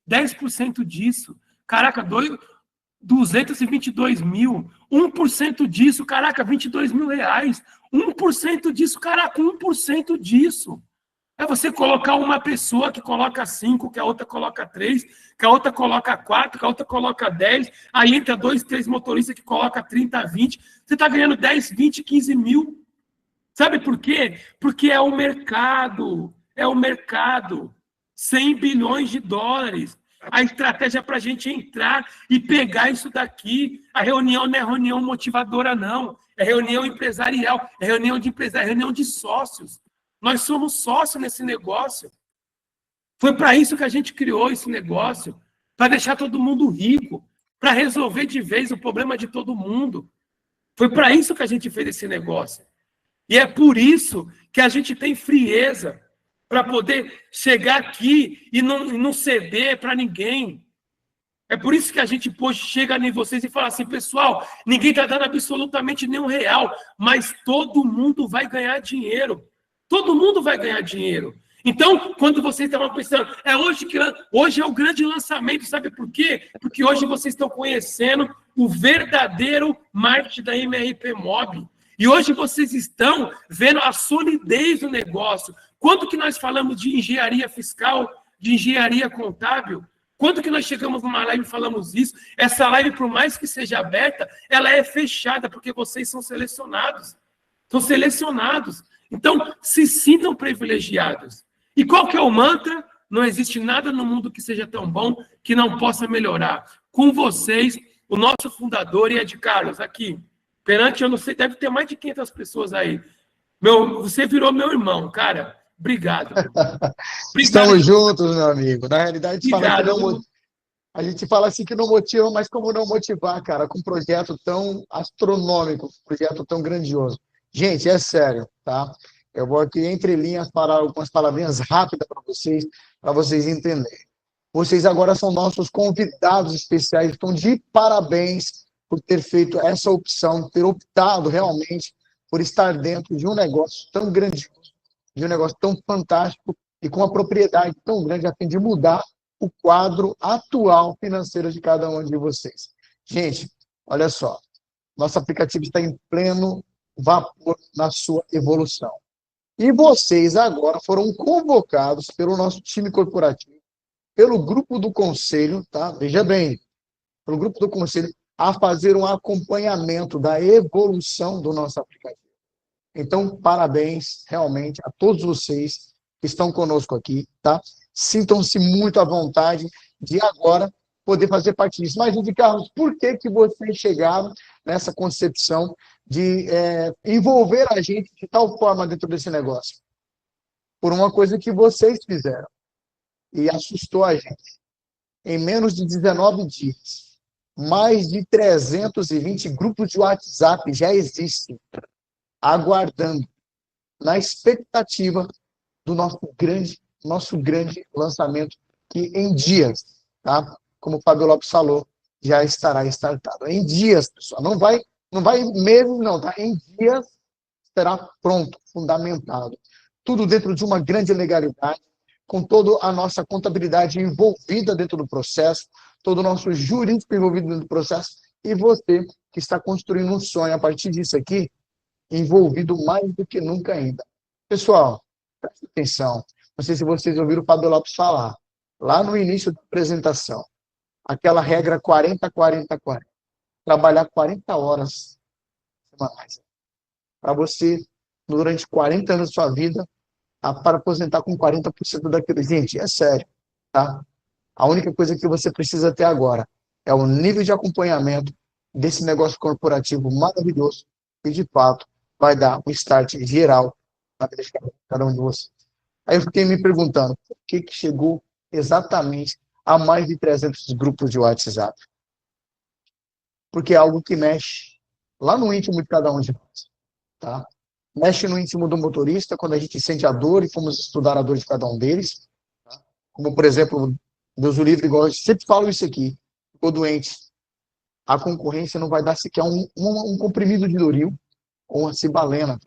10% disso. Caraca, 222 mil. 1% disso, caraca, 22 mil reais. 1% disso, caraca, 1% disso. É você colocar uma pessoa que coloca 5, que a outra coloca 3, que a outra coloca 4, que a outra coloca 10, aí entra 2, 3 motoristas que coloca 30, 20. Você está ganhando 10, 20, 15 mil. Sabe por quê? Porque é o mercado. É o mercado. 100 bilhões de dólares. A estratégia para a gente entrar e pegar isso daqui. A reunião não é reunião motivadora, não. É reunião empresarial. É reunião de empresários, é reunião de sócios. Nós somos sócios nesse negócio. Foi para isso que a gente criou esse negócio. Para deixar todo mundo rico. Para resolver de vez o problema de todo mundo. Foi para isso que a gente fez esse negócio. E é por isso que a gente tem frieza para poder chegar aqui e não ceder para ninguém. É por isso que a gente chega em vocês e fala assim, pessoal, ninguém está dando absolutamente nenhum real, mas todo mundo vai ganhar dinheiro. Todo mundo vai ganhar dinheiro. Então, quando vocês estavam pensando, hoje é o grande lançamento, sabe por quê? Porque hoje vocês estão conhecendo o verdadeiro marketing da MRP Mob. E hoje vocês estão vendo a solidez do negócio. Quando que nós falamos de engenharia fiscal, de engenharia contábil? Quando que nós chegamos numa live e falamos isso? Essa live, por mais que seja aberta, ela é fechada, porque vocês são selecionados. São selecionados. Então, se sintam privilegiados. E qual que é o mantra? Não existe nada no mundo que seja tão bom que não possa melhorar. Com vocês, o nosso fundador e Ed Carlos, aqui. Perante, eu não sei, deve ter mais de 500 pessoas aí. Você virou meu irmão, cara. Obrigado. Estamos juntos, meu amigo. Na realidade, a gente fala assim que não motiva, mas como não motivar, cara, com um projeto tão astronômico, um projeto tão grandioso. Gente, é sério, tá? Eu vou aqui, entre linhas, falar algumas palavrinhas rápidas para vocês entenderem. Vocês agora são nossos convidados especiais, estão de parabéns por ter feito essa opção, ter optado realmente por estar dentro de um negócio tão grandioso, de um negócio tão fantástico e com uma propriedade tão grande a fim de mudar o quadro atual financeiro de cada um de vocês. Gente, olha só, nosso aplicativo está em pleno vapor na sua evolução. E vocês agora foram convocados pelo nosso time corporativo, pelo grupo do conselho, tá? Veja bem, pelo grupo do conselho, a fazer um acompanhamento da evolução do nosso aplicativo. Então, parabéns realmente a todos vocês que estão conosco aqui, tá? Sintam-se muito à vontade de agora poder fazer parte disso. Mas, Carlos, por que vocês chegaram nessa concepção de envolver a gente de tal forma dentro desse negócio? Por uma coisa que vocês fizeram e assustou a gente. Em menos de 19 dias, mais de 320 grupos de WhatsApp já existem, aguardando, na expectativa do nosso grande lançamento, que em dias, tá? Como o Fábio Lopes falou, já estará startado. Em dias, pessoal. Não vai mesmo, não, tá? Em dias estará pronto, fundamentado. Tudo dentro de uma grande legalidade, com toda a nossa contabilidade envolvida dentro do processo, todo o nosso jurídico envolvido dentro do processo, e você que está construindo um sonho a partir disso aqui, envolvido mais do que nunca ainda. Pessoal, preste atenção. Não sei se vocês ouviram o Fábio Lopes falar, lá no início da apresentação, aquela regra 40-40-40. Trabalhar 40 horas semanais. Para você, durante 40 anos da sua vida, para aposentar com 40% daquilo. Gente, é sério, tá? A única coisa que você precisa ter agora é o nível de acompanhamento desse negócio corporativo maravilhoso que, de fato, vai dar um start geral na vida de cada um de vocês. Aí eu fiquei me perguntando por que chegou exatamente a mais de 300 grupos de WhatsApp. Porque é algo que mexe lá no íntimo de cada um de nós. Tá? Mexe no íntimo do motorista, quando a gente sente a dor e fomos estudar a dor de cada um deles. Tá? Como, por exemplo, Deus o livre, igual eu sempre falo isso aqui, ficou doente. A concorrência não vai dar sequer um comprimido de Doril ou uma cibalena.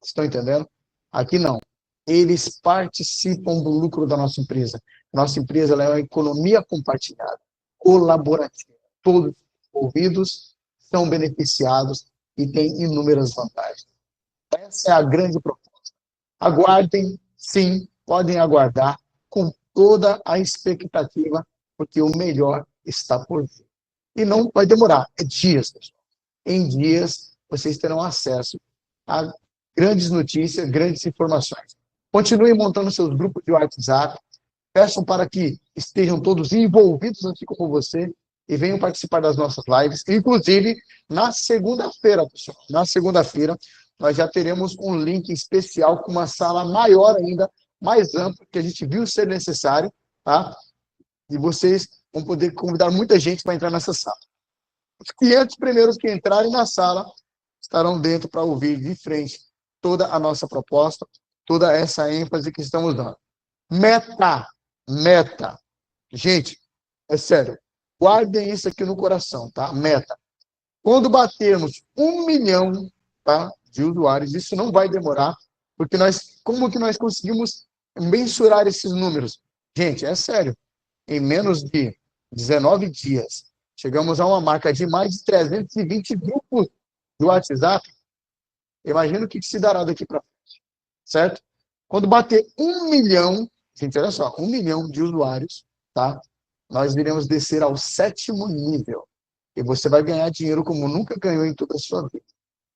Estão entendendo? Aqui não. Eles participam do lucro da nossa empresa. Nossa empresa ela é uma economia compartilhada, colaborativa. Todos envolvidos são beneficiados e têm inúmeras vantagens. Essa é a grande proposta. Aguardem, sim, podem aguardar com toda a expectativa, porque o melhor está por vir. E não vai demorar, é dias, pessoal. Em dias, vocês terão acesso a grandes notícias, grandes informações. Continuem montando seus grupos de WhatsApp, peçam para que estejam todos envolvidos assim como você e venham participar das nossas lives. Inclusive, na segunda-feira, pessoal, na segunda-feira, nós já teremos um link especial com uma sala maior ainda, mais ampla, que a gente viu ser necessário, tá? E vocês vão poder convidar muita gente para entrar nessa sala. Os 500 primeiros que entrarem na sala estarão dentro para ouvir de frente toda a nossa proposta, toda essa ênfase que estamos dando. Meta. Gente, é sério, guardem isso aqui no coração, tá? Meta. Quando batermos 1 milhão, tá, de usuários, isso não vai demorar, porque como que nós conseguimos mensurar esses números? Gente, é sério, em menos de 19 dias, chegamos a uma marca de mais de 320 grupos do WhatsApp. Imagina o que se dará daqui para frente, certo? Quando bater 1 milhão, gente, olha só, 1 milhão de usuários, tá? Nós iremos descer ao 7º nível. E você vai ganhar dinheiro como nunca ganhou em toda a sua vida.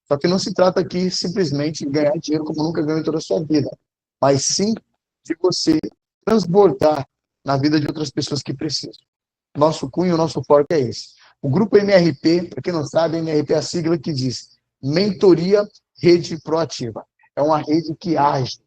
Só que não se trata aqui simplesmente de ganhar dinheiro como nunca ganhou em toda a sua vida, mas sim de você transbordar na vida de outras pessoas que precisam. Nosso cunho, nosso forte é esse. O grupo MRP, para quem não sabe, MRP é a sigla que diz Mentoria Rede Proativa. É uma rede que age,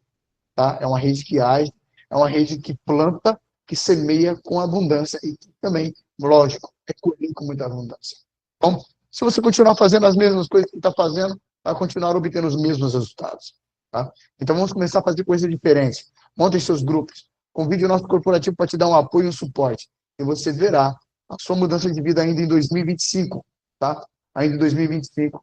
tá? É uma rede que age, é uma rede que planta, que semeia com abundância e que também, lógico, é colher com muita abundância. Então, se você continuar fazendo as mesmas coisas que está fazendo, vai continuar obtendo os mesmos resultados, tá? Então, vamos começar a fazer coisas diferentes. Montem seus grupos. Convide o nosso corporativo para te dar um apoio e um suporte. E você verá a sua mudança de vida ainda em 2025, tá? Ainda em 2025,